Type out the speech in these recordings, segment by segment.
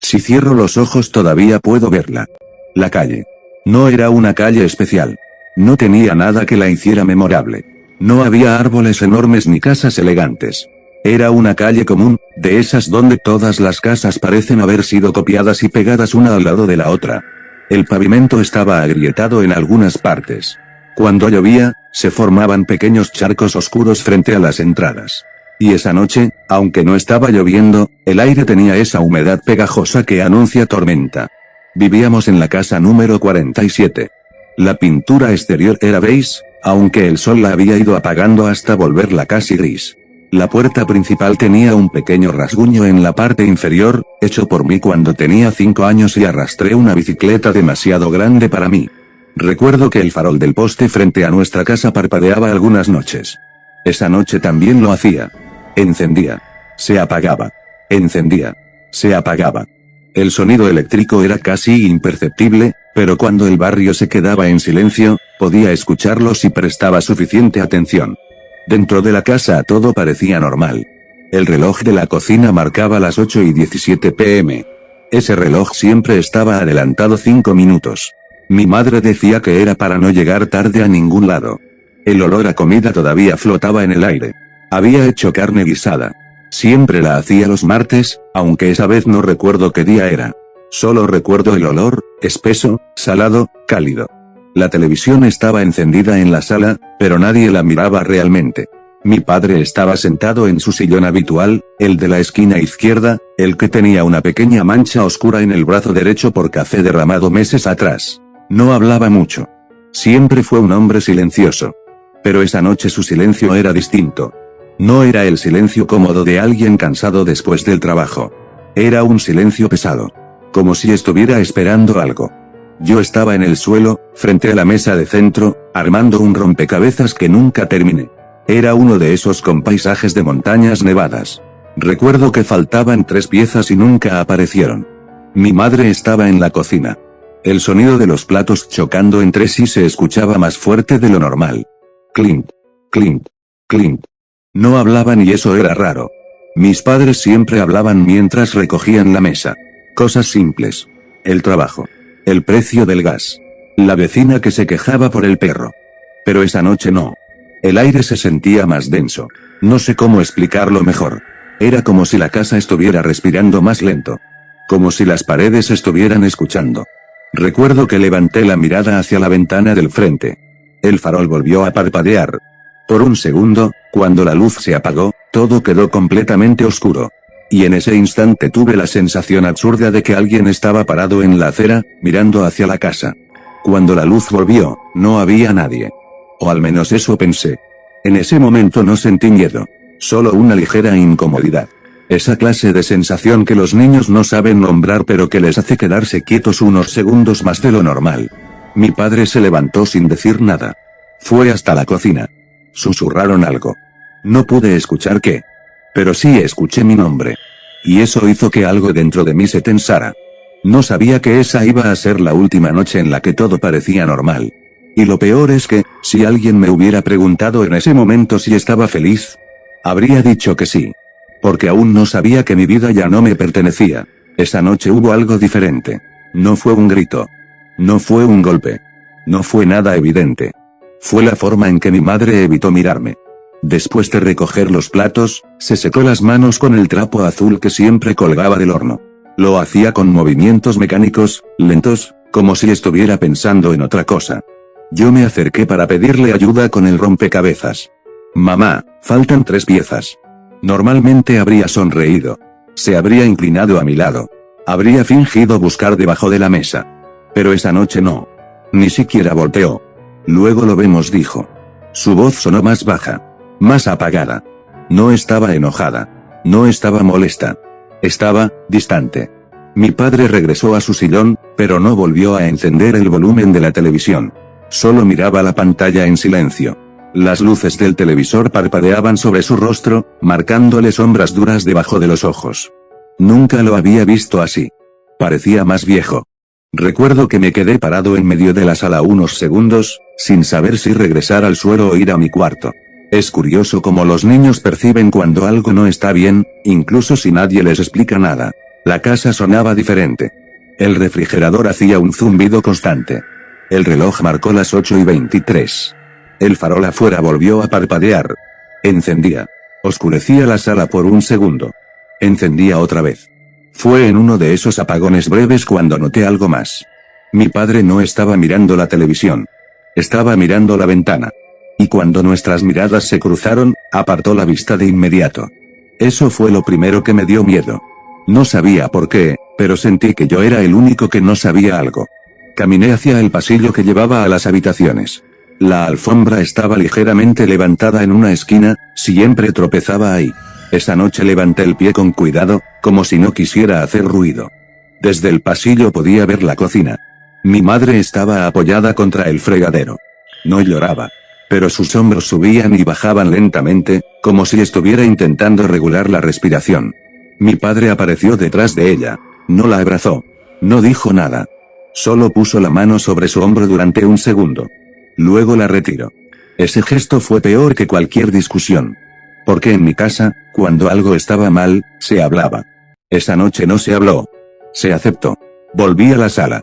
Si cierro los ojos todavía puedo verla. La calle. No era una calle especial. No tenía nada que la hiciera memorable. No había árboles enormes ni casas elegantes. Era una calle común, de esas donde todas las casas parecen haber sido copiadas y pegadas una al lado de la otra. El pavimento estaba agrietado en algunas partes. Cuando llovía, se formaban pequeños charcos oscuros frente a las entradas. Y esa noche, aunque no estaba lloviendo, el aire tenía esa humedad pegajosa que anuncia tormenta. Vivíamos en la casa número 47. La pintura exterior era beige, aunque el sol la había ido apagando hasta volverla casi gris. La puerta principal tenía un pequeño rasguño en la parte inferior, hecho por mí cuando tenía 5 años y arrastré una bicicleta demasiado grande para mí. Recuerdo que el farol del poste frente a nuestra casa parpadeaba algunas noches. Esa noche también lo hacía. Encendía. Se apagaba. Encendía. Se apagaba. El sonido eléctrico era casi imperceptible, pero cuando el barrio se quedaba en silencio, podía escucharlo si prestaba suficiente atención. Dentro de la casa todo parecía normal. El reloj de la cocina marcaba las 8:17 p.m. Ese reloj siempre estaba adelantado 5 minutos. Mi madre decía que era para no llegar tarde a ningún lado. El olor a comida todavía flotaba en el aire. Había hecho carne guisada. Siempre la hacía los martes, aunque esa vez no recuerdo qué día era. Solo recuerdo el olor, espeso, salado, cálido. La televisión estaba encendida en la sala, pero nadie la miraba realmente. Mi padre estaba sentado en su sillón habitual, el de la esquina izquierda, el que tenía una pequeña mancha oscura en el brazo derecho por café derramado meses atrás. No hablaba mucho. Siempre fue un hombre silencioso. Pero esa noche su silencio era distinto. No era el silencio cómodo de alguien cansado después del trabajo. Era un silencio pesado. Como si estuviera esperando algo. Yo estaba en el suelo, frente a la mesa de centro, armando un rompecabezas que nunca terminé. Era uno de esos con paisajes de montañas nevadas. Recuerdo que faltaban 3 piezas y nunca aparecieron. Mi madre estaba en la cocina. El sonido de los platos chocando entre sí se escuchaba más fuerte de lo normal. Clink, clink, clink. No hablaban y eso era raro. Mis padres siempre hablaban mientras recogían la mesa. Cosas simples. El trabajo. El precio del gas. La vecina que se quejaba por el perro. Pero esa noche no. El aire se sentía más denso. No sé cómo explicarlo mejor. Era como si la casa estuviera respirando más lento. Como si las paredes estuvieran escuchando. Recuerdo que levanté la mirada hacia la ventana del frente. El farol volvió a parpadear. Por un segundo, cuando la luz se apagó, todo quedó completamente oscuro. Y en ese instante tuve la sensación absurda de que alguien estaba parado en la acera, mirando hacia la casa. Cuando la luz volvió, no había nadie. O al menos eso pensé. En ese momento no sentí miedo. Solo una ligera incomodidad. Esa clase de sensación que los niños no saben nombrar pero que les hace quedarse quietos unos segundos más de lo normal. Mi padre se levantó sin decir nada. Fue hasta la cocina. Susurraron algo. No pude escuchar qué. Pero sí escuché mi nombre. Y eso hizo que algo dentro de mí se tensara. No sabía que esa iba a ser la última noche en la que todo parecía normal. Y lo peor es que, si alguien me hubiera preguntado en ese momento si estaba feliz, habría dicho que sí. Porque aún no sabía que mi vida ya no me pertenecía. Esa noche hubo algo diferente. No fue un grito. No fue un golpe. No fue nada evidente. Fue la forma en que mi madre evitó mirarme. Después de recoger los platos, se secó las manos con el trapo azul que siempre colgaba del horno. Lo hacía con movimientos mecánicos, lentos, como si estuviera pensando en otra cosa. Yo me acerqué para pedirle ayuda con el rompecabezas. Mamá, faltan 3 piezas. Normalmente habría sonreído. Se habría inclinado a mi lado. Habría fingido buscar debajo de la mesa. Pero esa noche no. Ni siquiera volteó. Luego lo vemos, dijo. Su voz sonó más baja. Más apagada. No estaba enojada. No estaba molesta. Estaba distante. Mi padre regresó a su sillón, pero no volvió a encender el volumen de la televisión. Solo miraba la pantalla en silencio. Las luces del televisor parpadeaban sobre su rostro, marcándole sombras duras debajo de los ojos. Nunca lo había visto así. Parecía más viejo. Recuerdo que me quedé parado en medio de la sala unos segundos, sin saber si regresar al suelo o ir a mi cuarto. Es curioso cómo los niños perciben cuando algo no está bien, incluso si nadie les explica nada. La casa sonaba diferente. El refrigerador hacía un zumbido constante. El reloj marcó las 8:23. El farol afuera volvió a parpadear. Encendía. Oscurecía la sala por un segundo. Encendía otra vez. Fue en uno de esos apagones breves cuando noté algo más. Mi padre no estaba mirando la televisión. Estaba mirando la ventana. Y cuando nuestras miradas se cruzaron, apartó la vista de inmediato. Eso fue lo primero que me dio miedo. No sabía por qué, pero sentí que yo era el único que no sabía algo. Caminé hacia el pasillo que llevaba a las habitaciones. La alfombra estaba ligeramente levantada en una esquina, siempre tropezaba ahí. Esa noche levanté el pie con cuidado, como si no quisiera hacer ruido. Desde el pasillo podía ver la cocina. Mi madre estaba apoyada contra el fregadero. No lloraba. Pero sus hombros subían y bajaban lentamente, como si estuviera intentando regular la respiración. Mi padre apareció detrás de ella. No la abrazó. No dijo nada. Solo puso la mano sobre su hombro durante un segundo. Luego la retiró. Ese gesto fue peor que cualquier discusión. Porque en mi casa, cuando algo estaba mal, se hablaba. Esa noche no se habló. Se aceptó. Volví a la sala.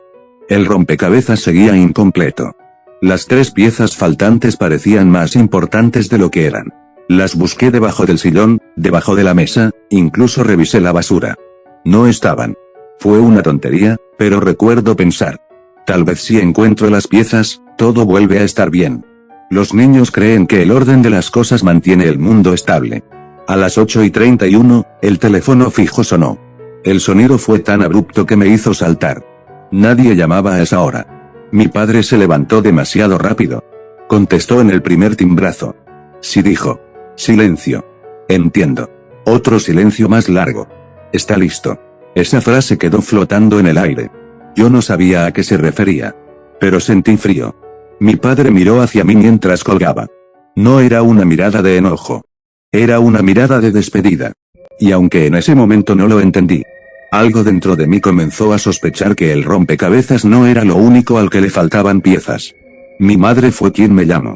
El rompecabezas seguía incompleto. Las 3 piezas faltantes parecían más importantes de lo que eran. Las busqué debajo del sillón, debajo de la mesa, incluso revisé la basura. No estaban. Fue una tontería, pero recuerdo pensar. Tal vez si encuentro las piezas, todo vuelve a estar bien. Los niños creen que el orden de las cosas mantiene el mundo estable. A las 8:31, el teléfono fijo sonó. El sonido fue tan abrupto que me hizo saltar. Nadie llamaba a esa hora. Mi padre se levantó demasiado rápido. Contestó en el primer timbrazo. Sí, dijo. Silencio. Entiendo. Otro silencio más largo. Está listo. Esa frase quedó flotando en el aire. Yo no sabía a qué se refería. Pero sentí frío. Mi padre miró hacia mí mientras colgaba. No era una mirada de enojo. Era una mirada de despedida. Y aunque en ese momento no lo entendí, algo dentro de mí comenzó a sospechar que el rompecabezas no era lo único al que le faltaban piezas. Mi madre fue quien me llamó.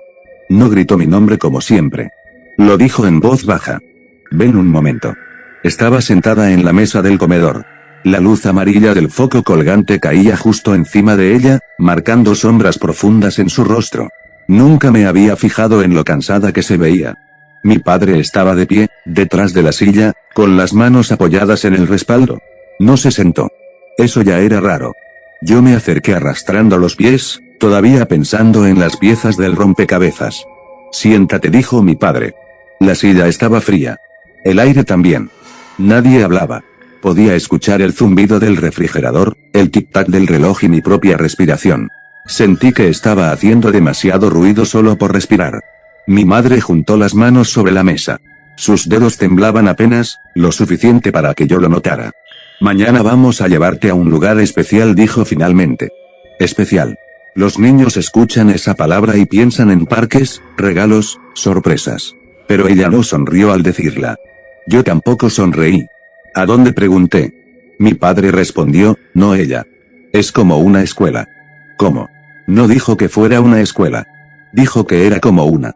No gritó mi nombre como siempre. Lo dijo en voz baja. Ven un momento. Estaba sentada en la mesa del comedor. La luz amarilla del foco colgante caía justo encima de ella, marcando sombras profundas en su rostro. Nunca me había fijado en lo cansada que se veía. Mi padre estaba de pie, detrás de la silla, con las manos apoyadas en el respaldo. No se sentó. Eso ya era raro. Yo me acerqué arrastrando los pies, todavía pensando en las piezas del rompecabezas. Siéntate, dijo mi padre. La silla estaba fría. El aire también. Nadie hablaba. Podía escuchar el zumbido del refrigerador, el tic-tac del reloj y mi propia respiración. Sentí que estaba haciendo demasiado ruido solo por respirar. Mi madre juntó las manos sobre la mesa. Sus dedos temblaban apenas, lo suficiente para que yo lo notara. Mañana vamos a llevarte a un lugar especial, dijo finalmente. Especial. Los niños escuchan esa palabra y piensan en parques, regalos, sorpresas. Pero ella no sonrió al decirla. Yo tampoco sonreí. ¿A dónde?, pregunté. Mi padre respondió, no ella. Es como una escuela. ¿Cómo? No dijo que fuera una escuela. Dijo que era como una.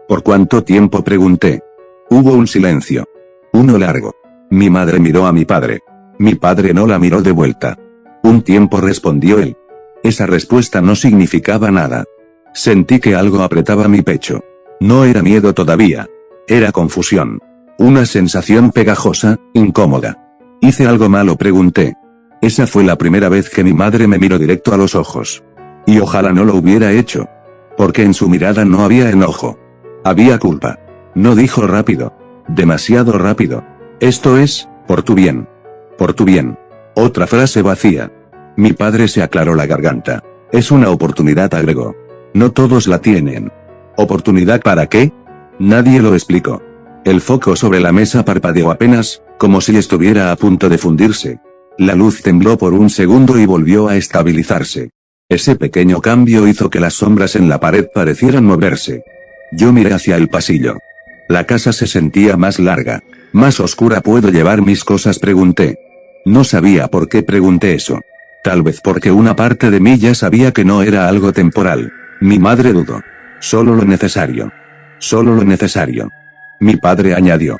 ¿Por cuánto tiempo?, pregunté. Hubo un silencio. Uno largo. Mi madre miró a mi padre. Mi padre no la miró de vuelta. Un tiempo, respondió él. Esa respuesta no significaba nada. Sentí que algo apretaba mi pecho. No era miedo todavía. Era confusión. Una sensación pegajosa, incómoda. ¿Hice algo malo?, pregunté. Esa fue la primera vez que mi madre me miró directo a los ojos. Y ojalá no lo hubiera hecho. Porque en su mirada no había enojo. Había culpa. No dijo rápido. Demasiado rápido. Esto es, por tu bien. Por tu bien. Otra frase vacía. Mi padre se aclaró la garganta. Es una oportunidad, agregó. No todos la tienen. ¿Oportunidad para qué? Nadie lo explicó. El foco sobre la mesa parpadeó apenas, como si estuviera a punto de fundirse. La luz tembló por un segundo y volvió a estabilizarse. Ese pequeño cambio hizo que las sombras en la pared parecieran moverse. Yo miré hacia el pasillo. La casa se sentía más larga. Más oscura. ¿Puedo llevar mis cosas?, pregunté. No sabía por qué pregunté eso. Tal vez porque una parte de mí ya sabía que no era algo temporal. Mi madre dudó. Solo lo necesario. Solo lo necesario. Mi padre añadió.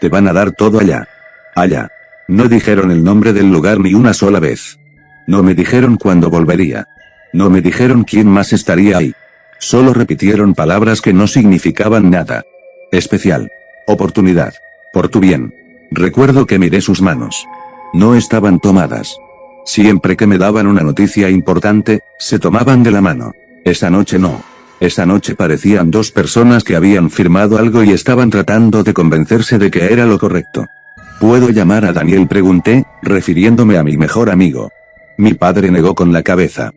Te van a dar todo allá. Allá. No dijeron el nombre del lugar ni una sola vez. No me dijeron cuándo volvería. No me dijeron quién más estaría ahí. Solo repitieron palabras que no significaban nada. Especial. Oportunidad. Por tu bien. Recuerdo que miré sus manos. No estaban tomadas. Siempre que me daban una noticia importante, se tomaban de la mano. Esa noche no. Esa noche parecían dos personas que habían firmado algo y estaban tratando de convencerse de que era lo correcto. ¿Puedo llamar a Daniel?, pregunté, refiriéndome a mi mejor amigo. Mi padre negó con la cabeza.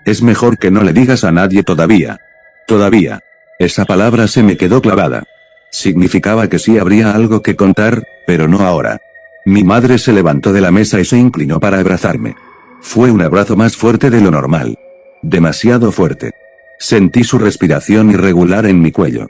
Es mejor que no le digas a nadie todavía. Todavía. Esa palabra se me quedó clavada. Significaba que sí habría algo que contar, pero no ahora. Mi madre se levantó de la mesa y se inclinó para abrazarme. Fue un abrazo más fuerte de lo normal. Demasiado fuerte. Sentí su respiración irregular en mi cuello.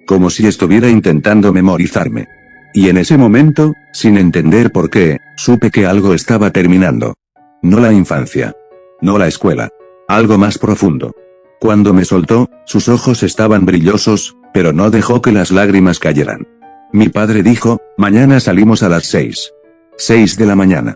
Como si estuviera intentando memorizarme. Y en ese momento, sin entender por qué, supe que algo estaba terminando. No la infancia. No la escuela. Algo más profundo. Cuando me soltó, sus ojos estaban brillosos, pero no dejó que las lágrimas cayeran. Mi padre dijo, mañana salimos a las 6. 6 de la mañana.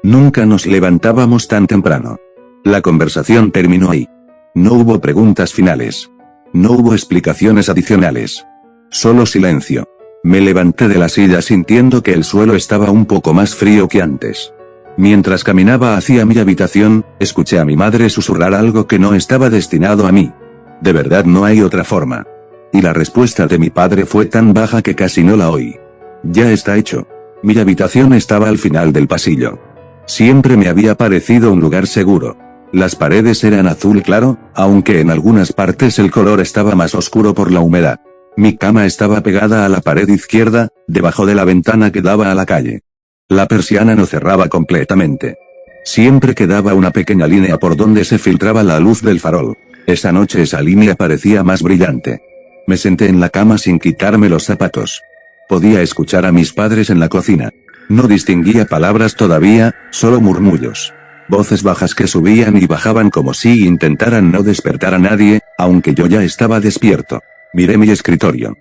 Nunca nos levantábamos tan temprano. La conversación terminó ahí. No hubo preguntas finales. No hubo explicaciones adicionales. Solo silencio. Me levanté de la silla sintiendo que el suelo estaba un poco más frío que antes. Mientras caminaba hacia mi habitación, escuché a mi madre susurrar algo que no estaba destinado a mí. De verdad no hay otra forma. Y la respuesta de mi padre fue tan baja que casi no la oí. Ya está hecho. Mi habitación estaba al final del pasillo. Siempre me había parecido un lugar seguro. Las paredes eran azul claro, aunque en algunas partes el color estaba más oscuro por la humedad. Mi cama estaba pegada a la pared izquierda, debajo de la ventana que daba a la calle. La persiana no cerraba completamente. Siempre quedaba una pequeña línea por donde se filtraba la luz del farol. Esa noche esa línea parecía más brillante. Me senté en la cama sin quitarme los zapatos. Podía escuchar a mis padres en la cocina. No distinguía palabras todavía, solo murmullos. Voces bajas que subían y bajaban como si intentaran no despertar a nadie, aunque yo ya estaba despierto. Miré mi escritorio.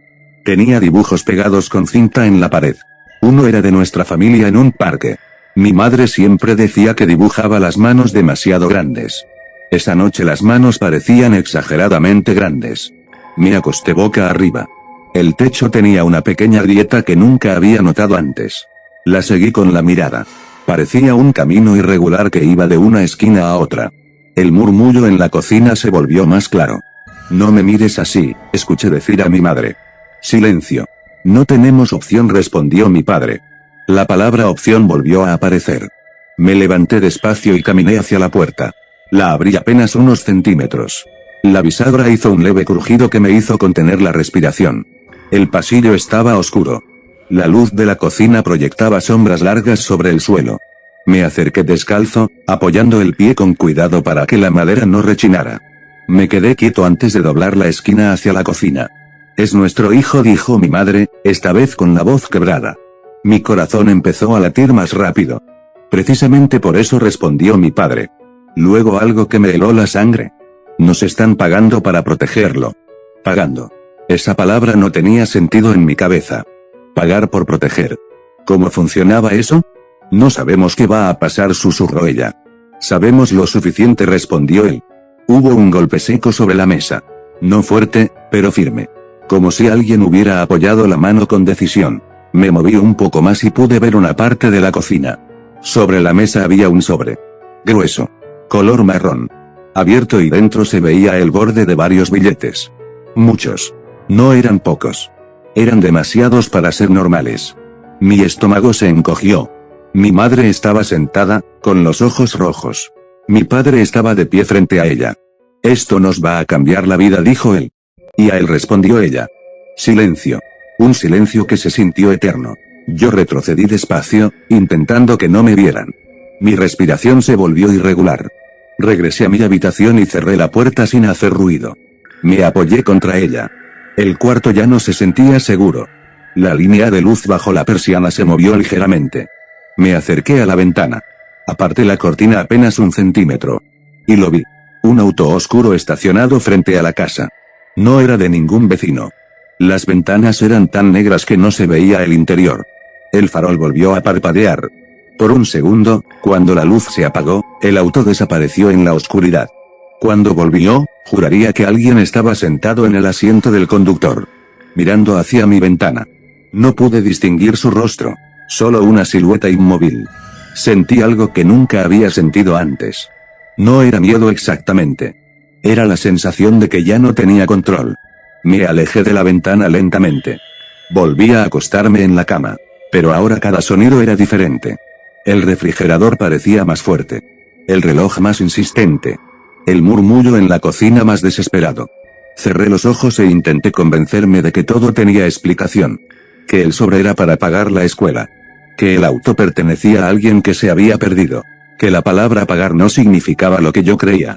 Tenía dibujos pegados con cinta en la pared. Uno era de nuestra familia en un parque. Mi madre siempre decía que dibujaba las manos demasiado grandes. Esa noche las manos parecían exageradamente grandes. Me acosté boca arriba. El techo tenía una pequeña grieta que nunca había notado antes. La seguí con la mirada. Parecía un camino irregular que iba de una esquina a otra. El murmullo en la cocina se volvió más claro. No me mires así, escuché decir a mi madre. Silencio. No tenemos opción, respondió mi padre. La palabra opción volvió a aparecer. Me levanté despacio y caminé hacia la puerta. La abrí apenas unos centímetros. La bisagra hizo un leve crujido que me hizo contener la respiración. El pasillo estaba oscuro. La luz de la cocina proyectaba sombras largas sobre el suelo. Me acerqué descalzo, apoyando el pie con cuidado para que la madera no rechinara. Me quedé quieto antes de doblar la esquina hacia la cocina. Es nuestro hijo, dijo mi madre, esta vez con la voz quebrada. Mi corazón empezó a latir más rápido. Precisamente por eso, respondió mi padre. Luego algo que me heló la sangre. Nos están pagando para protegerlo. Pagando. Esa palabra no tenía sentido en mi cabeza. Pagar por proteger. ¿Cómo funcionaba eso? No sabemos qué va a pasar, susurró ella. Sabemos lo suficiente, respondió él. Hubo un golpe seco sobre la mesa. No fuerte, pero firme. Como si alguien hubiera apoyado la mano con decisión. Me moví un poco más y pude ver una parte de la cocina. Sobre la mesa había un sobre. Grueso. Color marrón. Abierto y dentro se veía el borde de varios billetes. Muchos. No eran pocos. Eran demasiados para ser normales. Mi estómago se encogió. Mi madre estaba sentada, con los ojos rojos. Mi padre estaba de pie frente a ella. Esto nos va a cambiar la vida, dijo él. Y a él, respondió ella. Silencio. Un silencio que se sintió eterno. Yo retrocedí despacio, intentando que no me vieran. Mi respiración se volvió irregular. Regresé a mi habitación y cerré la puerta sin hacer ruido. Me apoyé contra ella. El cuarto ya no se sentía seguro. La línea de luz bajo la persiana se movió ligeramente. Me acerqué a la ventana. Aparté la cortina apenas un centímetro. Y lo vi. Un auto oscuro estacionado frente a la casa. No era de ningún vecino. Las ventanas eran tan negras que no se veía el interior. El farol volvió a parpadear. Por un segundo, cuando la luz se apagó, el auto desapareció en la oscuridad. Cuando volvió, juraría que alguien estaba sentado en el asiento del conductor, mirando hacia mi ventana. No pude distinguir su rostro, solo una silueta inmóvil. Sentí algo que nunca había sentido antes. No era miedo exactamente. Era la sensación de que ya no tenía control. Me alejé de la ventana lentamente. Volví a acostarme en la cama. Pero ahora cada sonido era diferente. El refrigerador parecía más fuerte. El reloj más insistente. El murmullo en la cocina más desesperado. Cerré los ojos e intenté convencerme de que todo tenía explicación. Que el sobre era para pagar la escuela. Que el auto pertenecía a alguien que se había perdido. Que la palabra pagar no significaba lo que yo creía.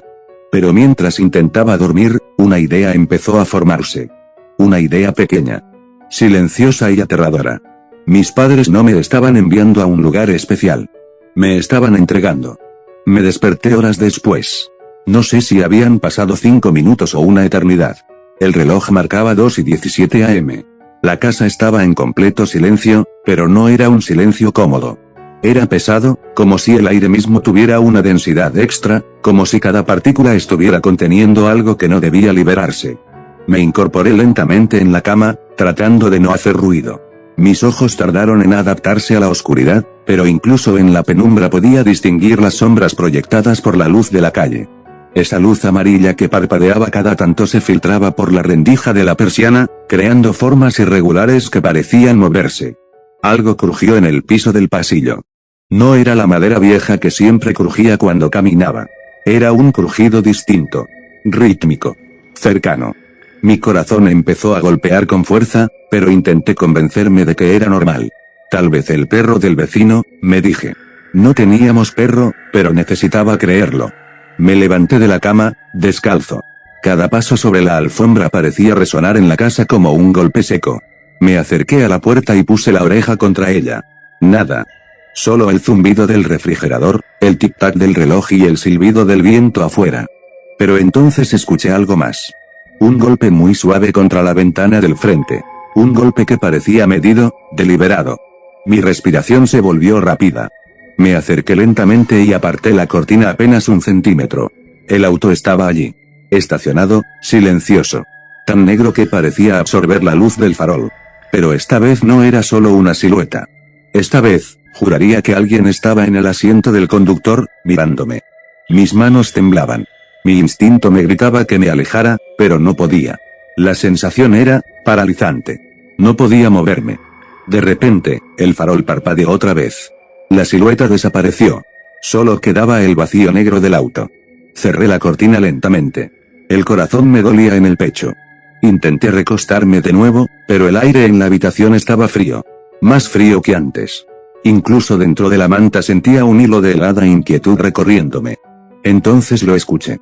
Pero mientras intentaba dormir, una idea empezó a formarse. Una idea pequeña. Silenciosa y aterradora. Mis padres no me estaban enviando a un lugar especial. Me estaban entregando. Me desperté horas después. No sé si habían pasado 5 minutos o una eternidad. El reloj marcaba 2:17 am. La casa estaba en completo silencio, pero no era un silencio cómodo. Era pesado, como si el aire mismo tuviera una densidad extra, como si cada partícula estuviera conteniendo algo que no debía liberarse. Me incorporé lentamente en la cama, tratando de no hacer ruido. Mis ojos tardaron en adaptarse a la oscuridad, pero incluso en la penumbra podía distinguir las sombras proyectadas por la luz de la calle. Esa luz amarilla que parpadeaba cada tanto se filtraba por la rendija de la persiana, creando formas irregulares que parecían moverse. Algo crujió en el piso del pasillo. No era la madera vieja que siempre crujía cuando caminaba. Era un crujido distinto. Rítmico. Cercano. Mi corazón empezó a golpear con fuerza, pero intenté convencerme de que era normal. Tal vez el perro del vecino, me dije. No teníamos perro, pero necesitaba creerlo. Me levanté de la cama, descalzo. Cada paso sobre la alfombra parecía resonar en la casa como un golpe seco. Me acerqué a la puerta y puse la oreja contra ella. Nada. Solo el zumbido del refrigerador, el tic-tac del reloj y el silbido del viento afuera. Pero entonces escuché algo más. Un golpe muy suave contra la ventana del frente. Un golpe que parecía medido, deliberado. Mi respiración se volvió rápida. Me acerqué lentamente y aparté la cortina apenas 1 centímetro. El auto estaba allí. Estacionado, silencioso. Tan negro que parecía absorber la luz del farol. Pero esta vez no era solo una silueta. Esta vez, juraría que alguien estaba en el asiento del conductor, mirándome. Mis manos temblaban. Mi instinto me gritaba que me alejara, pero no podía. La sensación era paralizante. No podía moverme. De repente, el farol parpadeó otra vez. La silueta desapareció. Solo quedaba el vacío negro del auto. Cerré la cortina lentamente. El corazón me dolía en el pecho. Intenté recostarme de nuevo, pero el aire en la habitación estaba frío. Más frío que antes. Incluso dentro de la manta sentía un hilo de helada inquietud recorriéndome. Entonces lo escuché.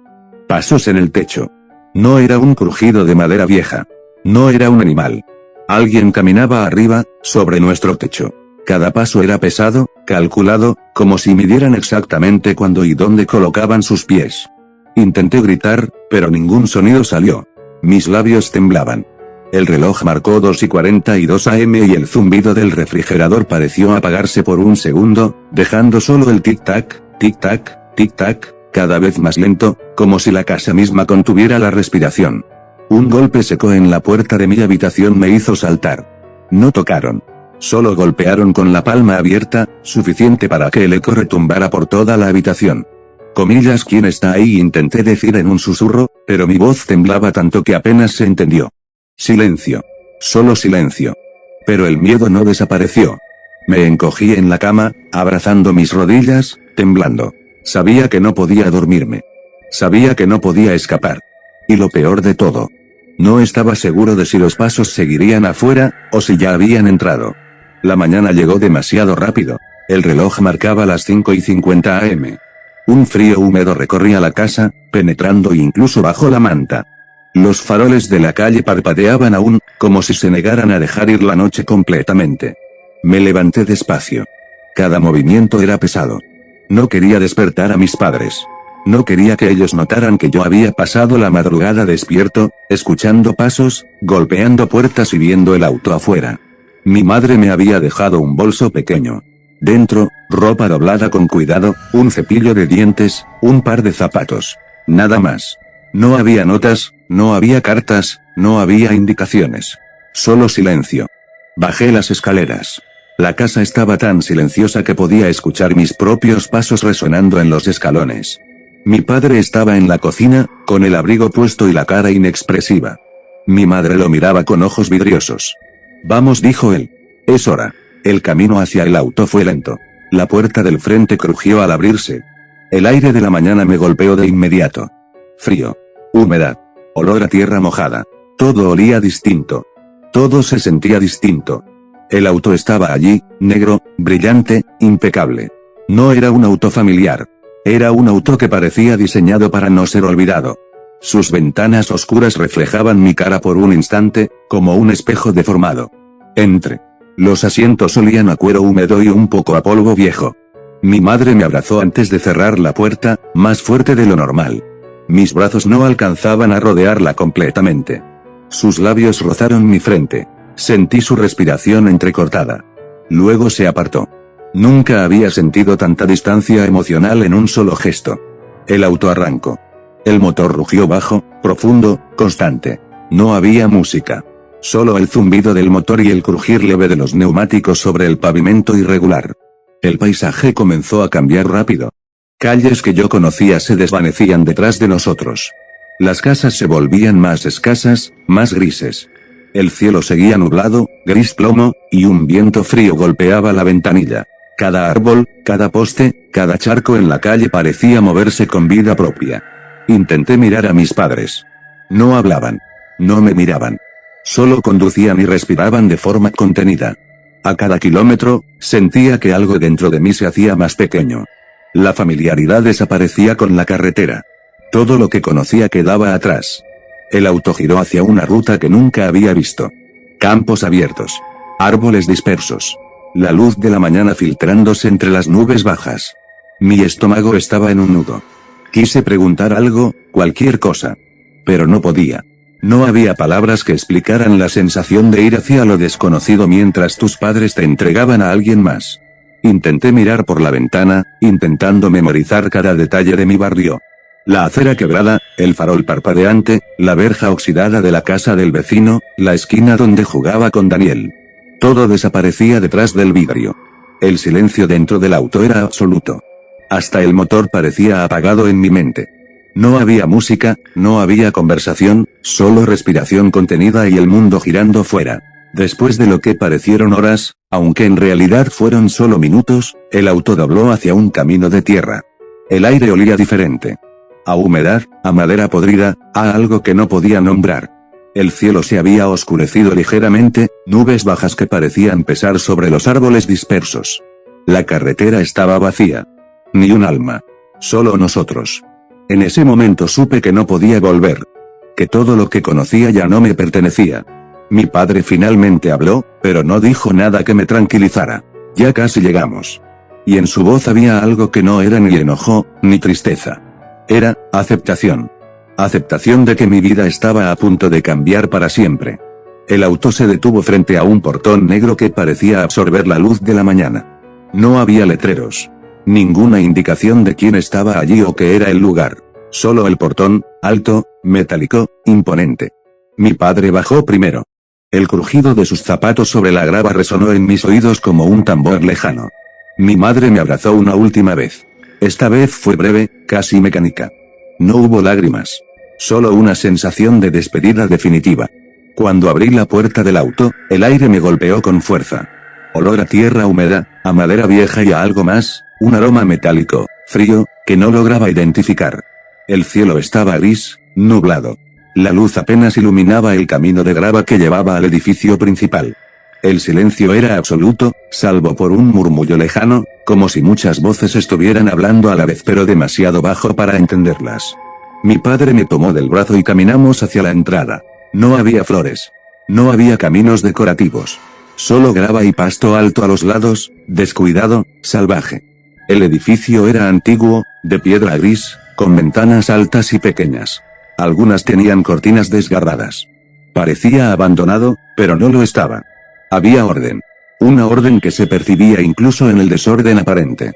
Pasos en el techo. No era un crujido de madera vieja. No era un animal. Alguien caminaba arriba, sobre nuestro techo. Cada paso era pesado, calculado, como si midieran exactamente cuándo y dónde colocaban sus pies. Intenté gritar, pero ningún sonido salió. Mis labios temblaban. El reloj marcó 2:42 am y el zumbido del refrigerador pareció apagarse por un segundo, dejando solo el tic-tac, tic-tac, tic-tac, cada vez más lento, como si la casa misma contuviera la respiración. Un golpe seco en la puerta de mi habitación me hizo saltar. No tocaron. Solo golpearon con la palma abierta, suficiente para que el eco retumbara por toda la habitación. Comillas, ¿quién está ahí? Intenté decir en un susurro, pero mi voz temblaba tanto que apenas se entendió. Silencio. Solo silencio. Pero el miedo no desapareció. Me encogí en la cama, abrazando mis rodillas, temblando. Sabía que no podía dormirme. Sabía que no podía escapar. Y lo peor de todo. No estaba seguro de si los pasos seguirían afuera, o si ya habían entrado. La mañana llegó demasiado rápido. El reloj marcaba las 5:50 am. Un frío húmedo recorría la casa, penetrando incluso bajo la manta. Los faroles de la calle parpadeaban aún, como si se negaran a dejar ir la noche completamente. Me levanté despacio. Cada movimiento era pesado. No quería despertar a mis padres. No quería que ellos notaran que yo había pasado la madrugada despierto, escuchando pasos, golpeando puertas y viendo el auto afuera. Mi madre me había dejado un bolso pequeño. Dentro, ropa doblada con cuidado, un cepillo de dientes, un par de zapatos. Nada más. No había notas, no había cartas, no había indicaciones. Solo silencio. Bajé las escaleras. La casa estaba tan silenciosa que podía escuchar mis propios pasos resonando en los escalones. Mi padre estaba en la cocina, con el abrigo puesto y la cara inexpresiva. Mi madre lo miraba con ojos vidriosos. Vamos, dijo él. Es hora. El camino hacia el auto fue lento. La puerta del frente crujió al abrirse. El aire de la mañana me golpeó de inmediato. Frío. Humedad. Olor a tierra mojada. Todo olía distinto. Todo se sentía distinto. El auto estaba allí, negro, brillante, impecable. No era un auto familiar. Era un auto que parecía diseñado para no ser olvidado. Sus ventanas oscuras reflejaban mi cara por un instante, como un espejo deformado. Entré. Los asientos olían a cuero húmedo y un poco a polvo viejo. Mi madre me abrazó antes de cerrar la puerta, más fuerte de lo normal. Mis brazos no alcanzaban a rodearla completamente. Sus labios rozaron mi frente. Sentí su respiración entrecortada. Luego se apartó. Nunca había sentido tanta distancia emocional en un solo gesto. El auto arrancó. El motor rugió bajo, profundo, constante. No había música. Solo el zumbido del motor y el crujir leve de los neumáticos sobre el pavimento irregular. El paisaje comenzó a cambiar rápido. Calles que yo conocía se desvanecían detrás de nosotros. Las casas se volvían más escasas, más grises. El cielo seguía nublado, gris plomo, y un viento frío golpeaba la ventanilla. Cada árbol, cada poste, cada charco en la calle parecía moverse con vida propia. Intenté mirar a mis padres. No hablaban. No me miraban. Solo conducían y respiraban de forma contenida. A cada kilómetro, sentía que algo dentro de mí se hacía más pequeño. La familiaridad desaparecía con la carretera. Todo lo que conocía quedaba atrás. El auto giró hacia una ruta que nunca había visto. Campos abiertos. Árboles dispersos. La luz de la mañana filtrándose entre las nubes bajas. Mi estómago estaba en un nudo. Quise preguntar algo, cualquier cosa. Pero no podía. No había palabras que explicaran la sensación de ir hacia lo desconocido mientras tus padres te entregaban a alguien más. Intenté mirar por la ventana, intentando memorizar cada detalle de mi barrio. La acera quebrada, el farol parpadeante, la verja oxidada de la casa del vecino, la esquina donde jugaba con Daniel. Todo desaparecía detrás del vidrio. El silencio dentro del auto era absoluto. Hasta el motor parecía apagado en mi mente. No había música, no había conversación, solo respiración contenida y el mundo girando fuera. Después de lo que parecieron horas, aunque en realidad fueron solo minutos, el auto dobló hacia un camino de tierra. El aire olía diferente. A humedad, a madera podrida, a algo que no podía nombrar. El cielo se había oscurecido ligeramente, nubes bajas que parecían pesar sobre los árboles dispersos. La carretera estaba vacía. Ni un alma. Solo nosotros. En ese momento supe que no podía volver. Que todo lo que conocía ya no me pertenecía. Mi padre finalmente habló, pero no dijo nada que me tranquilizara. Ya casi llegamos. Y en su voz había algo que no era ni enojo, ni tristeza. Era, aceptación. Aceptación de que mi vida estaba a punto de cambiar para siempre. El auto se detuvo frente a un portón negro que parecía absorber la luz de la mañana. No había letreros. Ninguna indicación de quién estaba allí o qué era el lugar. Solo el portón, alto, metálico, imponente. Mi padre bajó primero. El crujido de sus zapatos sobre la grava resonó en mis oídos como un tambor lejano. Mi madre me abrazó una última vez. Esta vez fue breve, casi mecánica. No hubo lágrimas. Solo una sensación de despedida definitiva. Cuando abrí la puerta del auto, el aire me golpeó con fuerza. Olor a tierra húmeda, a madera vieja y a algo más, un aroma metálico, frío, que no lograba identificar. El cielo estaba gris, nublado. La luz apenas iluminaba el camino de grava que llevaba al edificio principal. El silencio era absoluto, salvo por un murmullo lejano, como si muchas voces estuvieran hablando a la vez pero demasiado bajo para entenderlas. Mi padre me tomó del brazo y caminamos hacia la entrada. No había flores. No había caminos decorativos. Solo grava y pasto alto a los lados, descuidado, salvaje. El edificio era antiguo, de piedra gris, con ventanas altas y pequeñas. Algunas tenían cortinas desgarradas. Parecía abandonado, pero no lo estaba. Había orden. Una orden que se percibía incluso en el desorden aparente.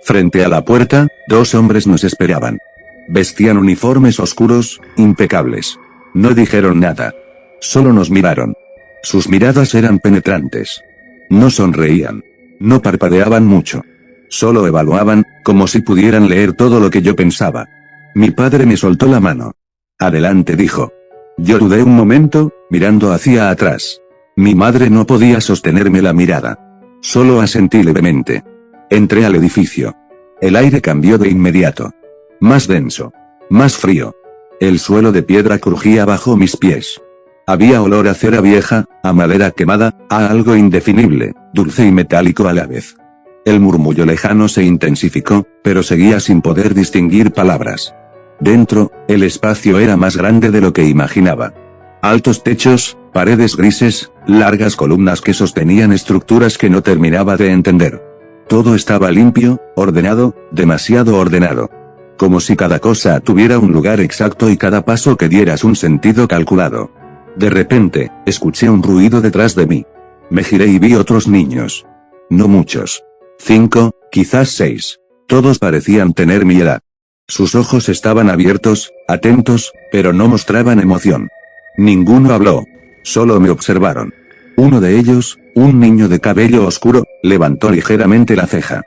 Frente a la puerta, 2 hombres nos esperaban. Vestían uniformes oscuros, impecables. No dijeron nada. Solo nos miraron. Sus miradas eran penetrantes. No sonreían. No parpadeaban mucho. Solo evaluaban, como si pudieran leer todo lo que yo pensaba. Mi padre me soltó la mano. Adelante, dijo. Yo dudé un momento, mirando hacia atrás. Mi madre no podía sostenerme la mirada. Solo asentí levemente. Entré al edificio. El aire cambió de inmediato. Más denso. Más frío. El suelo de piedra crujía bajo mis pies. Había olor a cera vieja, a madera quemada, a algo indefinible, dulce y metálico a la vez. El murmullo lejano se intensificó, pero seguía sin poder distinguir palabras. Dentro, el espacio era más grande de lo que imaginaba. Altos techos, paredes grises, largas columnas que sostenían estructuras que no terminaba de entender. Todo estaba limpio, ordenado, demasiado ordenado. Como si cada cosa tuviera un lugar exacto y cada paso que dieras un sentido calculado. De repente, escuché un ruido detrás de mí. Me giré y vi otros niños. No muchos. 5, quizás 6. Todos parecían tener mi edad. Sus ojos estaban abiertos, atentos, pero no mostraban emoción. Ninguno habló. Solo me observaron. Uno de ellos, un niño de cabello oscuro, levantó ligeramente la ceja.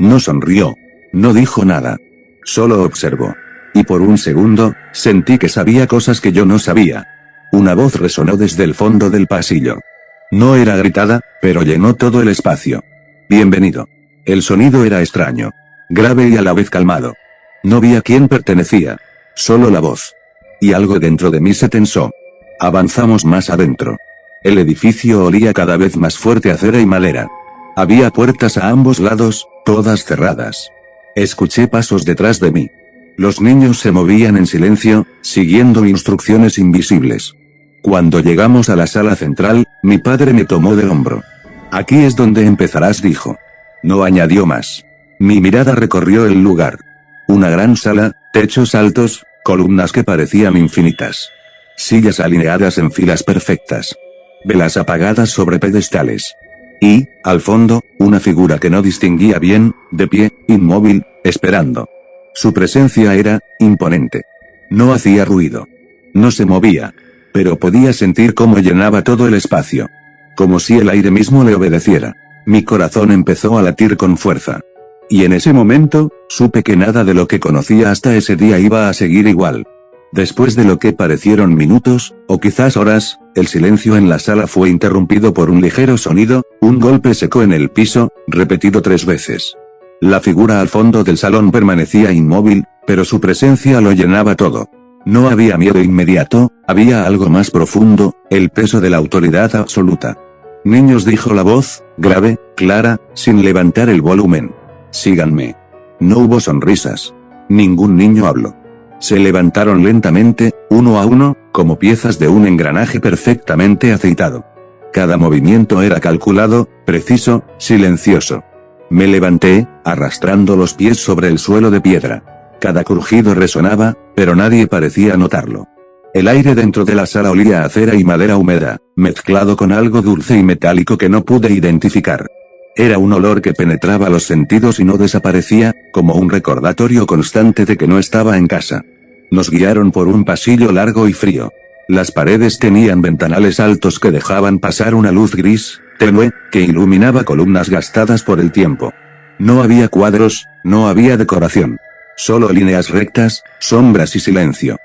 No sonrió. No dijo nada. Solo observó. Y por un segundo, sentí que sabía cosas que yo no sabía. Una voz resonó desde el fondo del pasillo. No era gritada, pero llenó todo el espacio. Bienvenido. El sonido era extraño. Grave y a la vez calmado. No vi a quién pertenecía. Solo la voz. Y algo dentro de mí se tensó. Avanzamos más adentro. El edificio olía cada vez más fuerte a cera y madera. Había puertas a ambos lados, todas cerradas. Escuché pasos detrás de mí. Los niños se movían en silencio, siguiendo instrucciones invisibles. Cuando llegamos a la sala central, mi padre me tomó del hombro. Aquí es donde empezarás, dijo. No añadió más. Mi mirada recorrió el lugar. Una gran sala, techos altos, columnas que parecían infinitas. Sillas alineadas en filas perfectas. Velas apagadas sobre pedestales. Y, al fondo, una figura que no distinguía bien, de pie, inmóvil, esperando. Su presencia era imponente. No hacía ruido. No se movía. Pero podía sentir cómo llenaba todo el espacio. Como si el aire mismo le obedeciera. Mi corazón empezó a latir con fuerza. Y en ese momento, supe que nada de lo que conocía hasta ese día iba a seguir igual. Después de lo que parecieron minutos, o quizás horas, el silencio en la sala fue interrumpido por un ligero sonido, un golpe seco en el piso, repetido 3 veces. La figura al fondo del salón permanecía inmóvil, pero su presencia lo llenaba todo. No había miedo inmediato, había algo más profundo, el peso de la autoridad absoluta. Niños, dijo la voz, grave, clara, sin levantar el volumen. Síganme. No hubo sonrisas. Ningún niño habló. Se levantaron lentamente, uno a uno, como piezas de un engranaje perfectamente aceitado. Cada movimiento era calculado, preciso, silencioso. Me levanté, arrastrando los pies sobre el suelo de piedra. Cada crujido resonaba, pero nadie parecía notarlo. El aire dentro de la sala olía a cera y madera húmeda, mezclado con algo dulce y metálico que no pude identificar. Era un olor que penetraba los sentidos y no desaparecía, como un recordatorio constante de que no estaba en casa. Nos guiaron por un pasillo largo y frío. Las paredes tenían ventanales altos que dejaban pasar una luz gris, tenue, que iluminaba columnas gastadas por el tiempo. No había cuadros, no había decoración. Solo líneas rectas, sombras y silencio.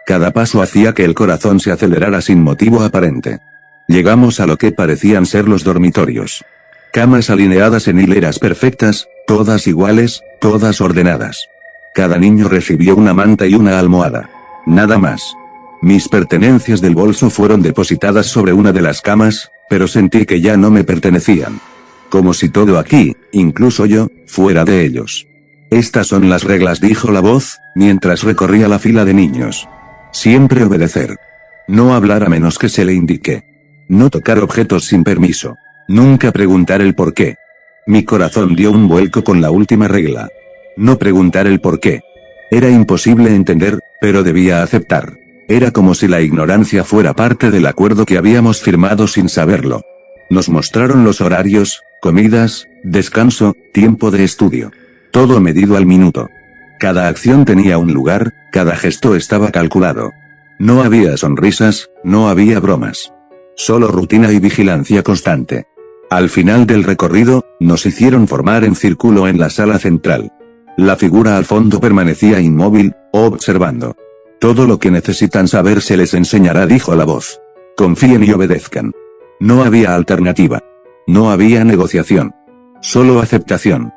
Cada paso hacía que el corazón se acelerara sin motivo aparente. Llegamos a lo que parecían ser los dormitorios. Camas alineadas en hileras perfectas, todas iguales, todas ordenadas. Cada niño recibió una manta y una almohada. Nada más. Mis pertenencias del bolso fueron depositadas sobre una de las camas, pero sentí que ya no me pertenecían. Como si todo aquí, incluso yo, fuera de ellos. Estas son las reglas, dijo la voz, mientras recorría la fila de niños. Siempre obedecer. No hablar a menos que se le indique. No tocar objetos sin permiso. Nunca preguntar el por qué. Mi corazón dio un vuelco con la última regla. No preguntar el por qué. Era imposible entender, pero debía aceptar. Era como si la ignorancia fuera parte del acuerdo que habíamos firmado sin saberlo. Nos mostraron los horarios, comidas, descanso, tiempo de estudio. Todo medido al minuto. Cada acción tenía un lugar, cada gesto estaba calculado. No había sonrisas, no había bromas. Solo rutina y vigilancia constante. Al final del recorrido, nos hicieron formar en círculo en la sala central. La figura al fondo permanecía inmóvil, observando. Todo lo que necesitan saber se les enseñará, dijo la voz. Confíen y obedezcan. No había alternativa. No había negociación. Solo aceptación.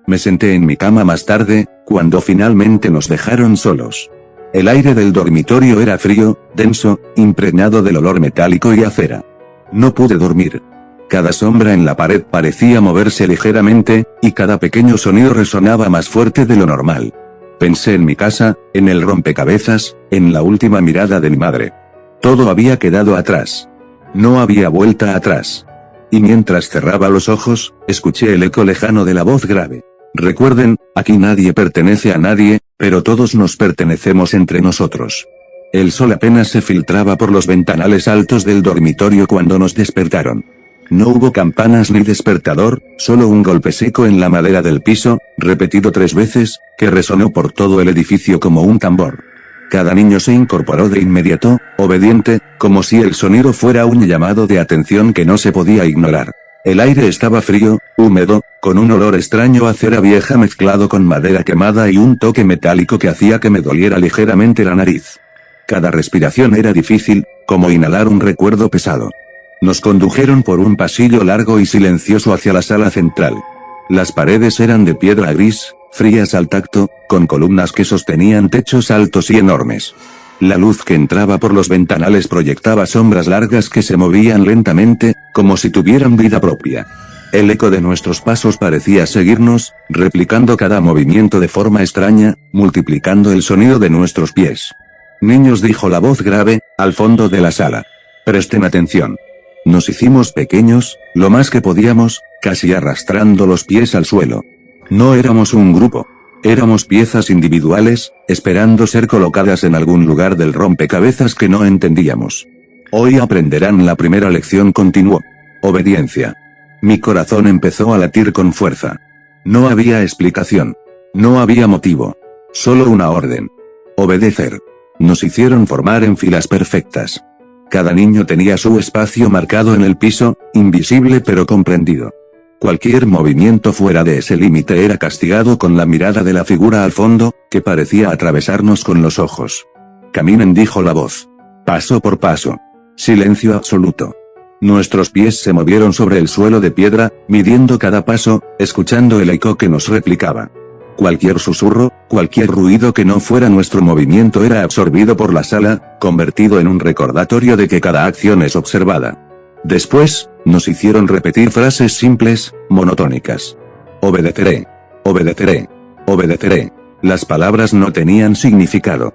Me senté en mi cama más tarde, cuando finalmente nos dejaron solos. El aire del dormitorio era frío, denso, impregnado del olor metálico y a cera. No pude dormir. Cada sombra en la pared parecía moverse ligeramente, y cada pequeño sonido resonaba más fuerte de lo normal. Pensé en mi casa, en el rompecabezas, en la última mirada de mi madre. Todo había quedado atrás. No había vuelta atrás. Y mientras cerraba los ojos, escuché el eco lejano de la voz grave. Recuerden, aquí nadie pertenece a nadie, pero todos nos pertenecemos entre nosotros. El sol apenas se filtraba por los ventanales altos del dormitorio cuando nos despertaron. No hubo campanas ni despertador, solo un golpe seco en la madera del piso, repetido 3 veces, que resonó por todo el edificio como un tambor. Cada niño se incorporó de inmediato, obediente, como si el sonido fuera un llamado de atención que no se podía ignorar. El aire estaba frío, húmedo, con un olor extraño a cera vieja mezclado con madera quemada y un toque metálico que hacía que me doliera ligeramente la nariz. Cada respiración era difícil, como inhalar un recuerdo pesado. Nos condujeron por un pasillo largo y silencioso hacia la sala central. Las paredes eran de piedra gris, frías al tacto, con columnas que sostenían techos altos y enormes. La luz que entraba por los ventanales proyectaba sombras largas que se movían lentamente, como si tuvieran vida propia. El eco de nuestros pasos parecía seguirnos, replicando cada movimiento de forma extraña, multiplicando el sonido de nuestros pies. Niños, dijo la voz grave, al fondo de la sala. Presten atención. Nos hicimos pequeños, lo más que podíamos, casi arrastrando los pies al suelo. No éramos un grupo. Éramos piezas individuales, esperando ser colocadas en algún lugar del rompecabezas que no entendíamos. Hoy aprenderán la primera lección, continuó. Obediencia. Mi corazón empezó a latir con fuerza. No había explicación. No había motivo. Solo una orden. Obedecer. Nos hicieron formar en filas perfectas. Cada niño tenía su espacio marcado en el piso, invisible pero comprendido. Cualquier movimiento fuera de ese límite era castigado con la mirada de la figura al fondo, que parecía atravesarnos con los ojos. Caminen, dijo la voz. Paso por paso. Silencio absoluto. Nuestros pies se movieron sobre el suelo de piedra, midiendo cada paso, escuchando el eco que nos replicaba. Cualquier susurro, cualquier ruido que no fuera nuestro movimiento era absorbido por la sala, convertido en un recordatorio de que cada acción es observada. Después, nos hicieron repetir frases simples, monotónicas. Obedeceré. Obedeceré. Obedeceré. Las palabras no tenían significado.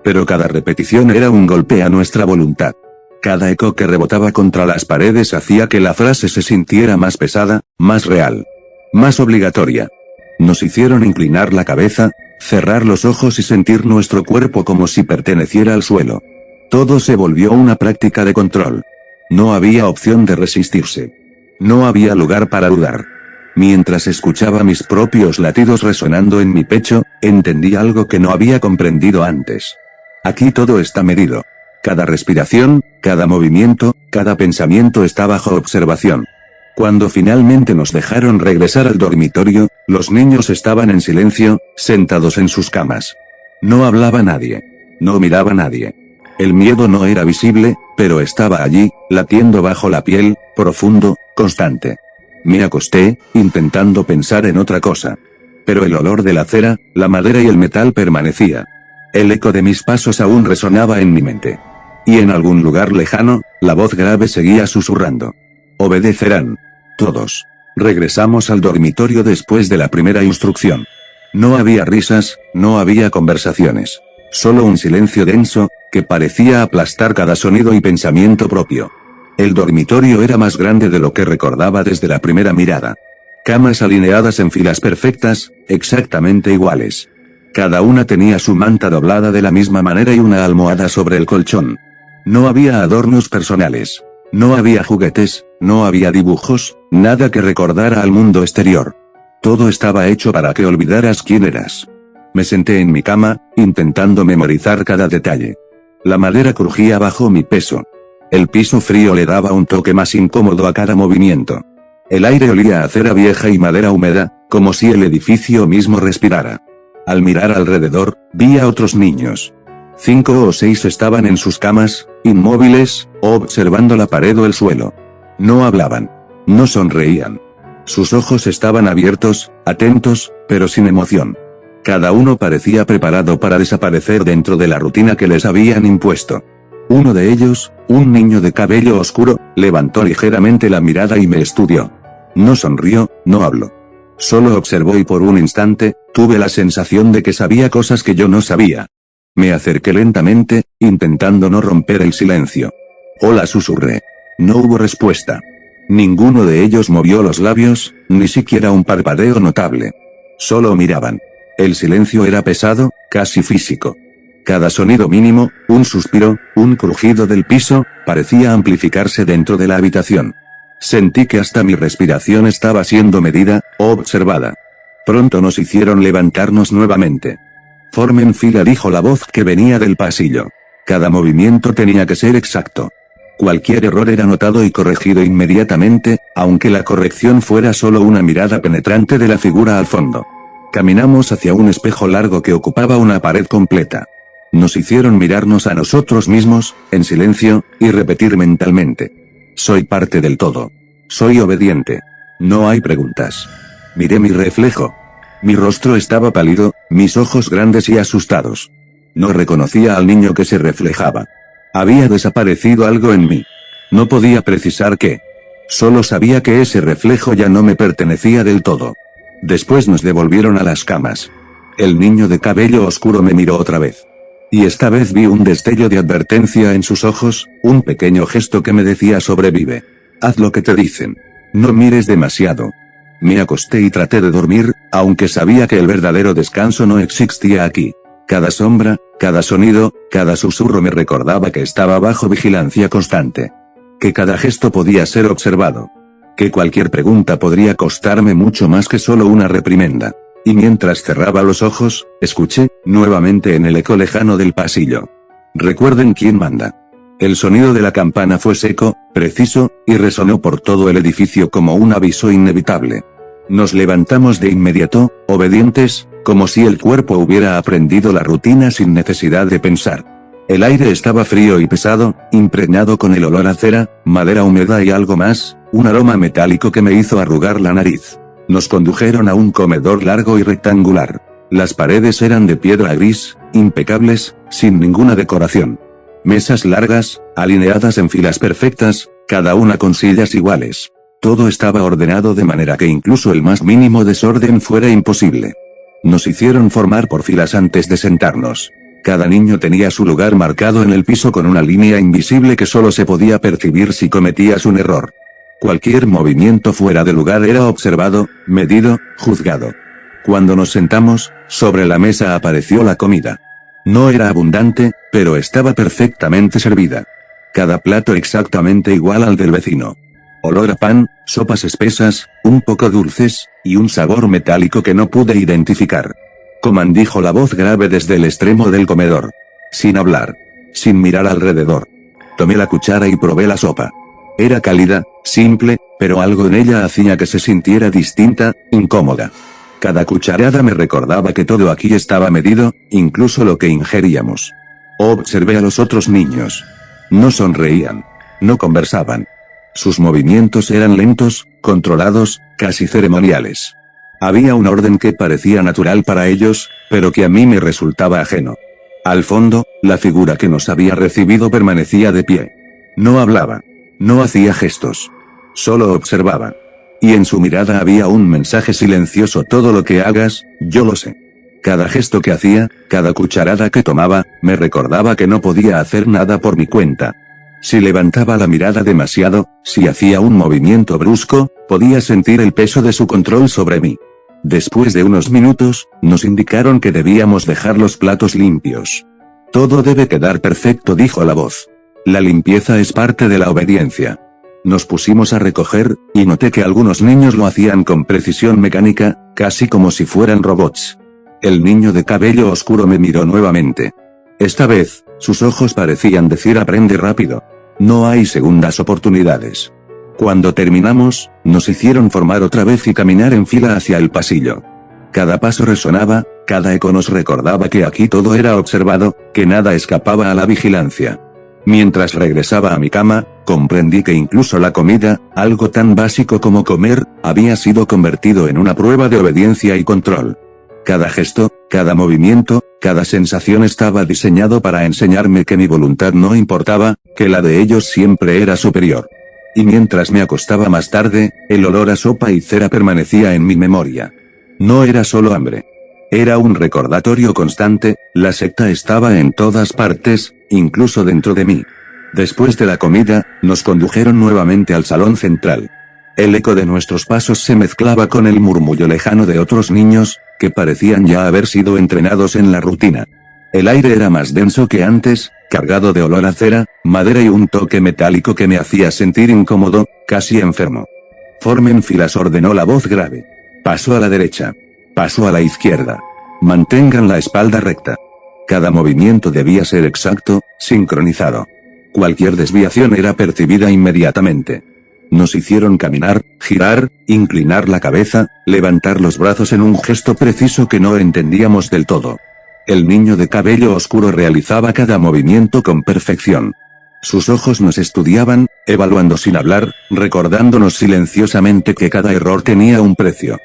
Pero cada repetición era un golpe a nuestra voluntad. Cada eco que rebotaba contra las paredes hacía que la frase se sintiera más pesada, más real. Más obligatoria. Nos hicieron inclinar la cabeza, cerrar los ojos y sentir nuestro cuerpo como si perteneciera al suelo. Todo se volvió una práctica de control. No había opción de resistirse. No había lugar para dudar. Mientras escuchaba mis propios latidos resonando en mi pecho, entendí algo que no había comprendido antes. Aquí todo está medido. Cada respiración, cada movimiento, cada pensamiento está bajo observación. Cuando finalmente nos dejaron regresar al dormitorio, los niños estaban en silencio, sentados en sus camas. No hablaba nadie. No miraba nadie. El miedo no era visible, pero estaba allí, latiendo bajo la piel, profundo, constante. Me acosté, intentando pensar en otra cosa. Pero el olor de la cera, la madera y el metal permanecía. El eco de mis pasos aún resonaba en mi mente. Y en algún lugar lejano, la voz grave seguía susurrando. Obedecerán. Todos. Regresamos al dormitorio después de la primera instrucción. No había risas, no había conversaciones. Solo un silencio denso, que parecía aplastar cada sonido y pensamiento propio. El dormitorio era más grande de lo que recordaba desde la primera mirada. Camas alineadas en filas perfectas, exactamente iguales. Cada una tenía su manta doblada de la misma manera y una almohada sobre el colchón. No había adornos personales. No había juguetes, no había dibujos, nada que recordara al mundo exterior. Todo estaba hecho para que olvidaras quién eras. Me senté en mi cama, intentando memorizar cada detalle. La madera crujía bajo mi peso. El piso frío le daba un toque más incómodo a cada movimiento. El aire olía a cera vieja y madera húmeda, como si el edificio mismo respirara. Al mirar alrededor, vi a otros niños. 5 o 6 estaban en sus camas, inmóviles, observando la pared o el suelo. No hablaban. No sonreían. Sus ojos estaban abiertos, atentos, pero sin emoción. Cada uno parecía preparado para desaparecer dentro de la rutina que les habían impuesto. Uno de ellos, un niño de cabello oscuro, levantó ligeramente la mirada y me estudió. No sonrió, no habló. Solo observó y por un instante, tuve la sensación de que sabía cosas que yo no sabía. Me acerqué lentamente, intentando no romper el silencio. Hola, susurré. No hubo respuesta. Ninguno de ellos movió los labios, ni siquiera un parpadeo notable. Solo miraban. El silencio era pesado, casi físico. Cada sonido mínimo, un suspiro, un crujido del piso, parecía amplificarse dentro de la habitación. Sentí que hasta mi respiración estaba siendo medida, observada. Pronto nos hicieron levantarnos nuevamente. Formen fila, dijo la voz que venía del pasillo. Cada movimiento tenía que ser exacto. Cualquier error era notado y corregido inmediatamente, aunque la corrección fuera solo una mirada penetrante de la figura al fondo. Caminamos hacia un espejo largo que ocupaba una pared completa. Nos hicieron mirarnos a nosotros mismos, en silencio, y repetir mentalmente. Soy parte del todo. Soy obediente. No hay preguntas. Miré mi reflejo. Mi rostro estaba pálido, mis ojos grandes y asustados. No reconocía al niño que se reflejaba. Había desaparecido algo en mí. No podía precisar qué. Solo sabía que ese reflejo ya no me pertenecía del todo. Después nos devolvieron a las camas. El niño de cabello oscuro me miró otra vez. Y esta vez vi un destello de advertencia en sus ojos, un pequeño gesto que me decía: sobrevive. Haz lo que te dicen. No mires demasiado. Me acosté y traté de dormir, aunque sabía que el verdadero descanso no existía aquí. Cada sombra, cada sonido, cada susurro me recordaba que estaba bajo vigilancia constante. Que cada gesto podía ser observado. Que cualquier pregunta podría costarme mucho más que solo una reprimenda. Y mientras cerraba los ojos, escuché, nuevamente en el eco lejano del pasillo. Recuerden quién manda. El sonido de la campana fue seco, preciso, y resonó por todo el edificio como un aviso inevitable. Nos levantamos de inmediato, obedientes, como si el cuerpo hubiera aprendido la rutina sin necesidad de pensar. El aire estaba frío y pesado, impregnado con el olor a cera, madera húmeda y algo más, un aroma metálico que me hizo arrugar la nariz. Nos condujeron a un comedor largo y rectangular. Las paredes eran de piedra gris, impecables, sin ninguna decoración. Mesas largas, alineadas en filas perfectas, cada una con sillas iguales. Todo estaba ordenado de manera que incluso el más mínimo desorden fuera imposible. Nos hicieron formar por filas antes de sentarnos. Cada niño tenía su lugar marcado en el piso con una línea invisible que solo se podía percibir si cometías un error. Cualquier movimiento fuera de lugar era observado, medido, juzgado. Cuando nos sentamos, sobre la mesa apareció la comida. No era abundante, pero estaba perfectamente servida. Cada plato exactamente igual al del vecino. Olor a pan, sopas espesas, un poco dulces, y un sabor metálico que no pude identificar. Coman, dijo la voz grave desde el extremo del comedor. Sin hablar. Sin mirar alrededor. Tomé la cuchara y probé la sopa. Era cálida, simple, pero algo en ella hacía que se sintiera distinta, incómoda. Cada cucharada me recordaba que todo aquí estaba medido, incluso lo que ingeríamos. Observé a los otros niños. No sonreían. No conversaban. Sus movimientos eran lentos, controlados, casi ceremoniales. Había un orden que parecía natural para ellos, pero que a mí me resultaba ajeno. Al fondo, la figura que nos había recibido permanecía de pie. No hablaba. No hacía gestos. Solo observaba. Y en su mirada había un mensaje silencioso: todo lo que hagas, yo lo sé. Cada gesto que hacía, cada cucharada que tomaba, me recordaba que no podía hacer nada por mi cuenta. Si levantaba la mirada demasiado, si hacía un movimiento brusco, podía sentir el peso de su control sobre mí. Después de unos minutos, nos indicaron que debíamos dejar los platos limpios. Todo debe quedar perfecto, dijo la voz. La limpieza es parte de la obediencia. Nos pusimos a recoger, y noté que algunos niños lo hacían con precisión mecánica, casi como si fueran robots. El niño de cabello oscuro me miró nuevamente. Esta vez, sus ojos parecían decir aprende rápido. No hay segundas oportunidades. Cuando terminamos, nos hicieron formar otra vez y caminar en fila hacia el pasillo. Cada paso resonaba, cada eco nos recordaba que aquí todo era observado, que nada escapaba a la vigilancia. Mientras regresaba a mi cama, comprendí que incluso la comida, algo tan básico como comer, había sido convertido en una prueba de obediencia y control. Cada gesto, cada movimiento, cada sensación estaba diseñado para enseñarme que mi voluntad no importaba, que la de ellos siempre era superior. Y mientras me acostaba más tarde, el olor a sopa y cera permanecía en mi memoria. No era solo hambre. Era un recordatorio constante, la secta estaba en todas partes, incluso dentro de mí. Después de la comida, nos condujeron nuevamente al salón central. El eco de nuestros pasos se mezclaba con el murmullo lejano de otros niños, que parecían ya haber sido entrenados en la rutina. El aire era más denso que antes, cargado de olor a cera, madera y un toque metálico que me hacía sentir incómodo, casi enfermo. Formen filas, ordenó la voz grave. Paso a la derecha. Paso a la izquierda. Mantengan la espalda recta. Cada movimiento debía ser exacto, sincronizado. Cualquier desviación era percibida inmediatamente. Nos hicieron caminar, girar, inclinar la cabeza, levantar los brazos en un gesto preciso que no entendíamos del todo. El niño de cabello oscuro realizaba cada movimiento con perfección. Sus ojos nos estudiaban, evaluando sin hablar, recordándonos silenciosamente que cada error tenía un precio.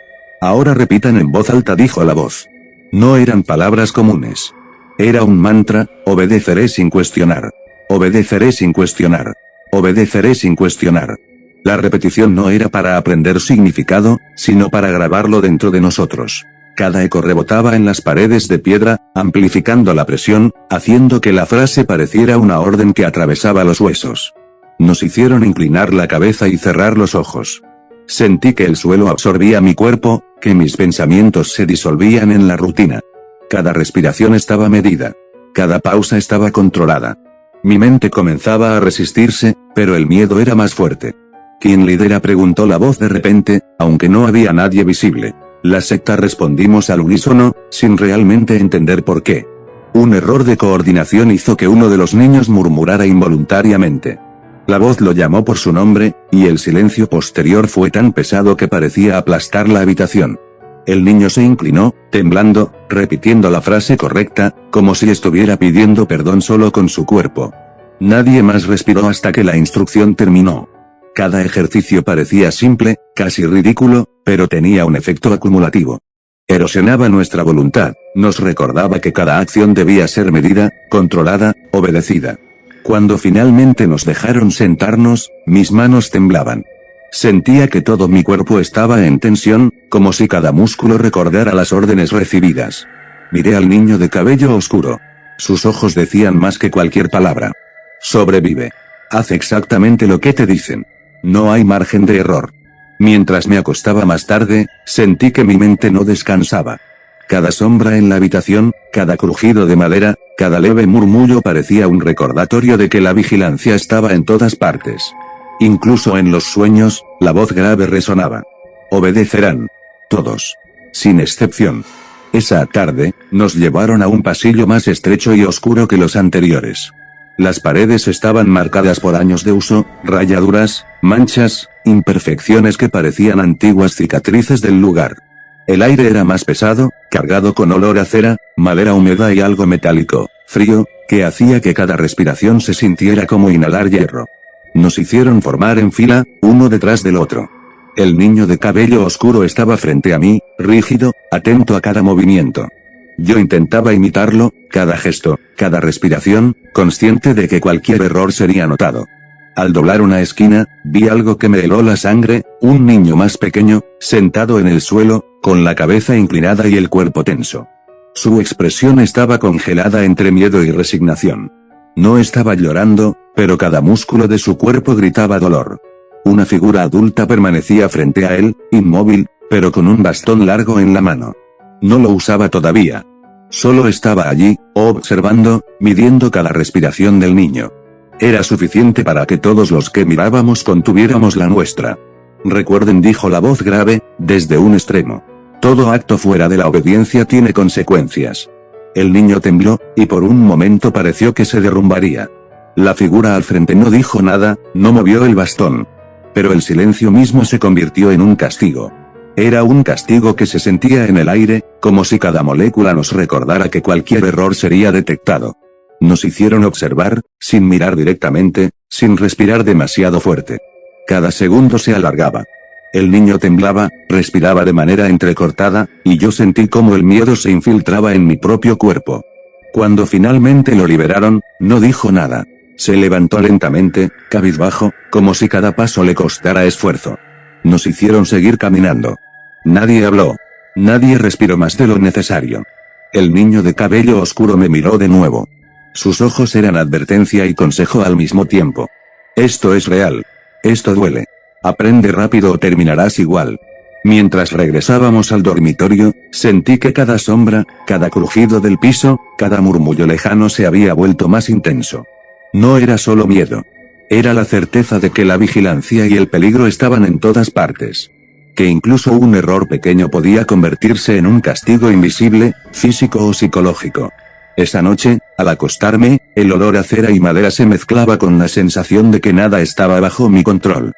Ahora repitan en voz alta, dijo la voz. No eran palabras comunes. Era un mantra: obedeceré sin cuestionar. Obedeceré sin cuestionar. Obedeceré sin cuestionar. La repetición no era para aprender significado, sino para grabarlo dentro de nosotros. Cada eco rebotaba en las paredes de piedra, amplificando la presión, haciendo que la frase pareciera una orden que atravesaba los huesos. Nos hicieron inclinar la cabeza y cerrar los ojos. Sentí que el suelo absorbía mi cuerpo, que mis pensamientos se disolvían en la rutina. Cada respiración estaba medida. Cada pausa estaba controlada. Mi mente comenzaba a resistirse, pero el miedo era más fuerte. ¿Quién lidera?, preguntó la voz de repente, aunque no había nadie visible. La secta, respondimos al unísono, sin realmente entender por qué. Un error de coordinación hizo que uno de los niños murmurara involuntariamente. La voz lo llamó por su nombre, y el silencio posterior fue tan pesado que parecía aplastar la habitación. El niño se inclinó, temblando, repitiendo la frase correcta, como si estuviera pidiendo perdón solo con su cuerpo. Nadie más respiró hasta que la instrucción terminó. Cada ejercicio parecía simple, casi ridículo, pero tenía un efecto acumulativo. Erosionaba nuestra voluntad, nos recordaba que cada acción debía ser medida, controlada, obedecida. Cuando finalmente nos dejaron sentarnos, mis manos temblaban. Sentía que todo mi cuerpo estaba en tensión, como si cada músculo recordara las órdenes recibidas. Miré al niño de cabello oscuro. Sus ojos decían más que cualquier palabra. Sobrevive. Haz exactamente lo que te dicen. No hay margen de error. Mientras me acostaba más tarde, sentí que mi mente no descansaba. Cada sombra en la habitación, cada crujido de madera, cada leve murmullo parecía un recordatorio de que la vigilancia estaba en todas partes. Incluso en los sueños, la voz grave resonaba. Obedecerán. Todos. Sin excepción. Esa tarde, nos llevaron a un pasillo más estrecho y oscuro que los anteriores. Las paredes estaban marcadas por años de uso, rayaduras, manchas, imperfecciones que parecían antiguas cicatrices del lugar. El aire era más pesado, cargado con olor a cera, madera húmeda y algo metálico, frío, que hacía que cada respiración se sintiera como inhalar hierro. Nos hicieron formar en fila, uno detrás del otro. El niño de cabello oscuro estaba frente a mí, rígido, atento a cada movimiento. Yo intentaba imitarlo, cada gesto, cada respiración, consciente de que cualquier error sería notado. Al doblar una esquina, vi algo que me heló la sangre, un niño más pequeño, sentado en el suelo, con la cabeza inclinada y el cuerpo tenso. Su expresión estaba congelada entre miedo y resignación. No estaba llorando, pero cada músculo de su cuerpo gritaba dolor. Una figura adulta permanecía frente a él, inmóvil, pero con un bastón largo en la mano. No lo usaba todavía. Solo estaba allí, observando, midiendo cada respiración del niño. Era suficiente para que todos los que mirábamos contuviéramos la nuestra. Recuerden, dijo la voz grave, desde un extremo. Todo acto fuera de la obediencia tiene consecuencias. El niño tembló, y por un momento pareció que se derrumbaría. La figura al frente no dijo nada, no movió el bastón. Pero el silencio mismo se convirtió en un castigo. Era un castigo que se sentía en el aire, como si cada molécula nos recordara que cualquier error sería detectado. Nos hicieron observar, sin mirar directamente, sin respirar demasiado fuerte. Cada segundo se alargaba. El niño temblaba, respiraba de manera entrecortada, y yo sentí cómo el miedo se infiltraba en mi propio cuerpo. Cuando finalmente lo liberaron, no dijo nada. Se levantó lentamente, cabizbajo, como si cada paso le costara esfuerzo. Nos hicieron seguir caminando. Nadie habló. Nadie respiró más de lo necesario. El niño de cabello oscuro me miró de nuevo. Sus ojos eran advertencia y consejo al mismo tiempo. Esto es real. Esto duele. Aprende rápido o terminarás igual. Mientras regresábamos al dormitorio, sentí que cada sombra, cada crujido del piso, cada murmullo lejano se había vuelto más intenso. No era solo miedo. Era la certeza de que la vigilancia y el peligro estaban en todas partes. Que incluso un error pequeño podía convertirse en un castigo invisible, físico o psicológico. Esa noche, al acostarme, el olor a cera y madera se mezclaba con la sensación de que nada estaba bajo mi control.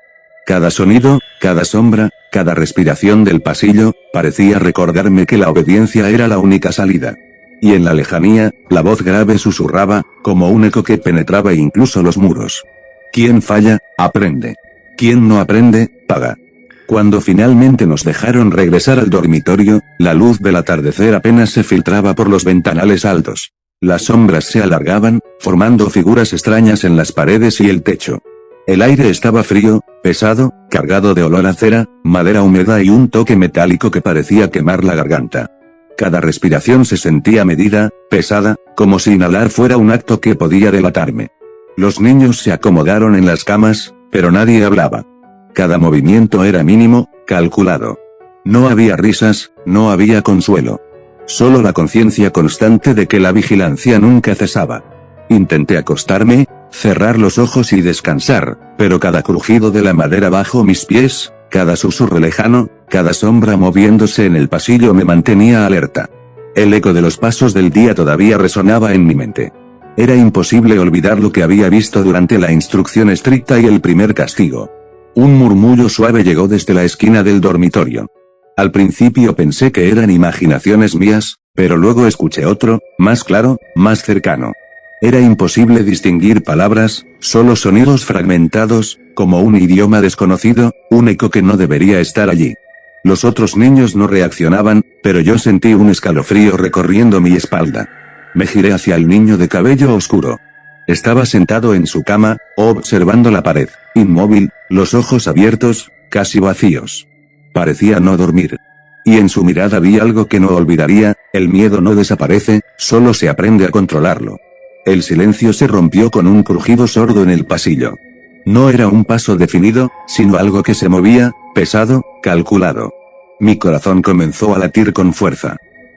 Cada sonido, cada sombra, cada respiración del pasillo, parecía recordarme que la obediencia era la única salida. Y en la lejanía, la voz grave susurraba, como un eco que penetraba incluso los muros. Quien falla, aprende. Quien no aprende, paga. Cuando finalmente nos dejaron regresar al dormitorio, la luz del atardecer apenas se filtraba por los ventanales altos. Las sombras se alargaban, formando figuras extrañas en las paredes y el techo. El aire estaba frío, pesado, cargado de olor a cera, madera húmeda y un toque metálico que parecía quemar la garganta. Cada respiración se sentía medida, pesada, como si inhalar fuera un acto que podía delatarme. Los niños se acomodaron en las camas, pero nadie hablaba. Cada movimiento era mínimo, calculado. No había risas, no había consuelo. Solo la conciencia constante de que la vigilancia nunca cesaba. Intenté acostarme, cerrar los ojos y descansar, pero cada crujido de la madera bajo mis pies, cada susurro lejano, cada sombra moviéndose en el pasillo me mantenía alerta. El eco de los pasos del día todavía resonaba en mi mente. Era imposible olvidar lo que había visto durante la instrucción estricta y el primer castigo. Un murmullo suave llegó desde la esquina del dormitorio. Al principio pensé que eran imaginaciones mías, pero luego escuché otro, más claro, más cercano. Era imposible distinguir palabras, solo sonidos fragmentados, como un idioma desconocido, un eco que no debería estar allí. Los otros niños no reaccionaban, pero yo sentí un escalofrío recorriendo mi espalda. Me giré hacia el niño de cabello oscuro. Estaba sentado en su cama, observando la pared, inmóvil, los ojos abiertos, casi vacíos. Parecía no dormir. Y en su mirada vi algo que no olvidaría, el miedo no desaparece, solo se aprende a controlarlo. El silencio se rompió con un crujido sordo en el pasillo. No era un paso definido, sino algo que se movía, pesado, calculado. Mi corazón comenzó a latir con fuerza.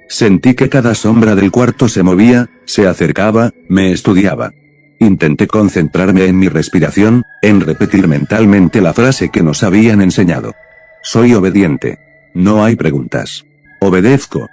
Sentí que cada sombra del cuarto se movía, se acercaba, me estudiaba. Intenté concentrarme en mi respiración, en repetir mentalmente la frase que nos habían enseñado. Soy obediente. No hay preguntas. Obedezco.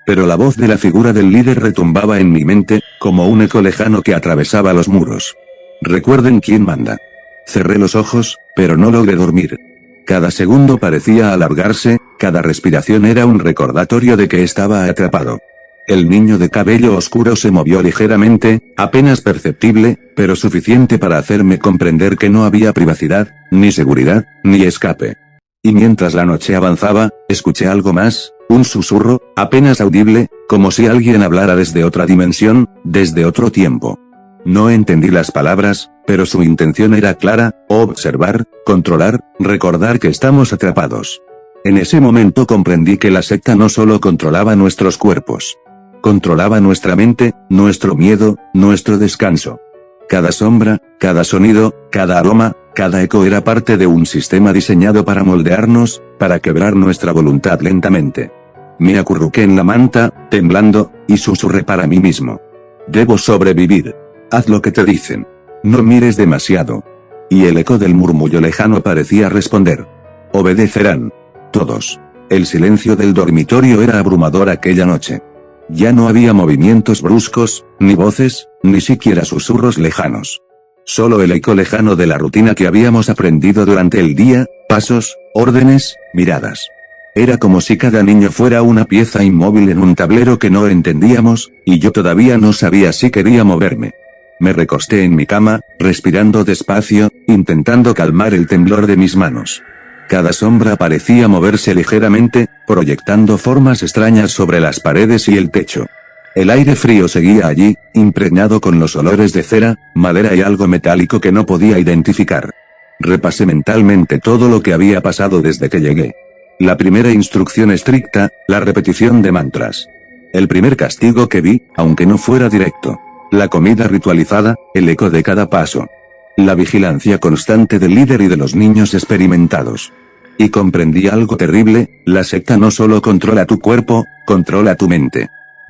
Pero la voz de la figura del líder retumbaba en mi mente, como un eco lejano que atravesaba los muros. Recuerden quién manda. Cerré los ojos, pero no logré dormir. Cada segundo parecía alargarse, cada respiración era un recordatorio de que estaba atrapado. El niño de cabello oscuro se movió ligeramente, apenas perceptible, pero suficiente para hacerme comprender que no había privacidad, ni seguridad, ni escape. Y mientras la noche avanzaba, escuché algo más, un susurro, apenas audible, como si alguien hablara desde otra dimensión, desde otro tiempo. No entendí las palabras, pero su intención era clara: observar, controlar, recordar que estamos atrapados. En ese momento comprendí que la secta no solo controlaba nuestros cuerpos. Controlaba nuestra mente, nuestro miedo, nuestro descanso. Cada sombra, cada sonido, cada aroma, cada eco era parte de un sistema diseñado para moldearnos, para quebrar nuestra voluntad lentamente. Me acurruqué en la manta, temblando, y susurré para mí mismo. Debo sobrevivir. Haz lo que te dicen. No mires demasiado. Y el eco del murmullo lejano parecía responder. Obedecerán. Todos. El silencio del dormitorio era abrumador aquella noche. Ya no había movimientos bruscos, ni voces, ni siquiera susurros lejanos. Solo el eco lejano de la rutina que habíamos aprendido durante el día, pasos, órdenes, miradas. Era como si cada niño fuera una pieza inmóvil en un tablero que no entendíamos, y yo todavía no sabía si quería moverme. Me recosté en mi cama, respirando despacio, intentando calmar el temblor de mis manos. Cada sombra parecía moverse ligeramente, proyectando formas extrañas sobre las paredes y el techo. El aire frío seguía allí, impregnado con los olores de cera, madera y algo metálico que no podía identificar. Repasé mentalmente todo lo que había pasado desde que llegué. La primera instrucción estricta, la repetición de mantras. El primer castigo que vi, aunque no fuera directo. La comida ritualizada, el eco de cada paso. La vigilancia constante del líder y de los niños experimentados. Y comprendí algo terrible, la secta no solo controla tu cuerpo, controla tu mente.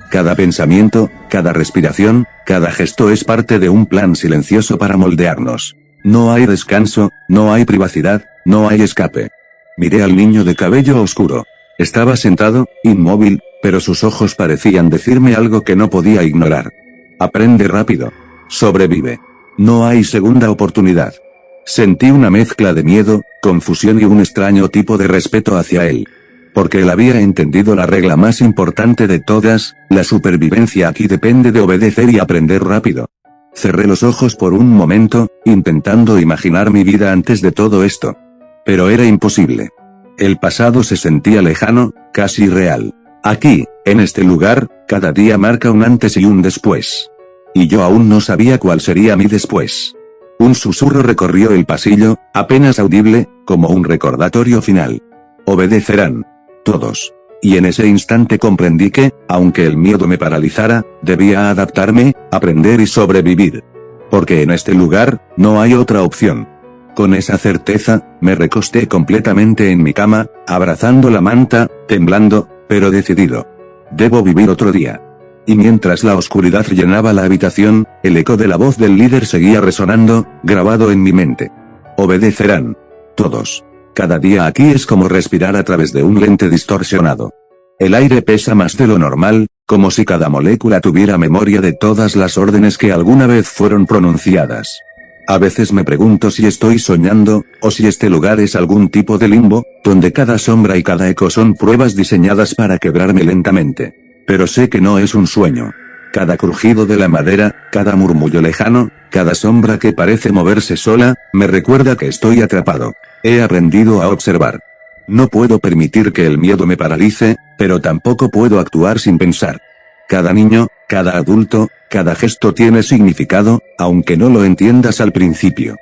Cada pensamiento, cada respiración, cada gesto es parte de un plan silencioso para moldearnos. No hay descanso, no hay privacidad, no hay escape. Miré al niño de cabello oscuro. Estaba sentado, inmóvil, pero sus ojos parecían decirme algo que no podía ignorar. Aprende rápido. Sobrevive. No hay segunda oportunidad. Sentí una mezcla de miedo, confusión y un extraño tipo de respeto hacia él. Porque él había entendido la regla más importante de todas, la supervivencia aquí depende de obedecer y aprender rápido. Cerré los ojos por un momento, intentando imaginar mi vida antes de todo esto. Pero era imposible. El pasado se sentía lejano, casi irreal. Aquí, en este lugar, cada día marca un antes y un después. Y yo aún no sabía cuál sería mi después. Un susurro recorrió el pasillo, apenas audible, como un recordatorio final. Obedecerán. Todos. Y en ese instante comprendí que, aunque el miedo me paralizara, debía adaptarme, aprender y sobrevivir. Porque en este lugar, no hay otra opción. Con esa certeza, me recosté completamente en mi cama, abrazando la manta, temblando, pero decidido. Debo vivir otro día. Y mientras la oscuridad llenaba la habitación, el eco de la voz del líder seguía resonando, grabado en mi mente. Obedecerán. Todos. Cada día aquí es como respirar a través de un lente distorsionado. El aire pesa más de lo normal, como si cada molécula tuviera memoria de todas las órdenes que alguna vez fueron pronunciadas. A veces me pregunto si estoy soñando, o si este lugar es algún tipo de limbo, donde cada sombra y cada eco son pruebas diseñadas para quebrarme lentamente. Pero sé que no es un sueño. Cada crujido de la madera, cada murmullo lejano, cada sombra que parece moverse sola, me recuerda que estoy atrapado. He aprendido a observar. No puedo permitir que el miedo me paralice, pero tampoco puedo actuar sin pensar. Cada niño, cada adulto, cada gesto tiene significado, aunque no lo entiendas al principio.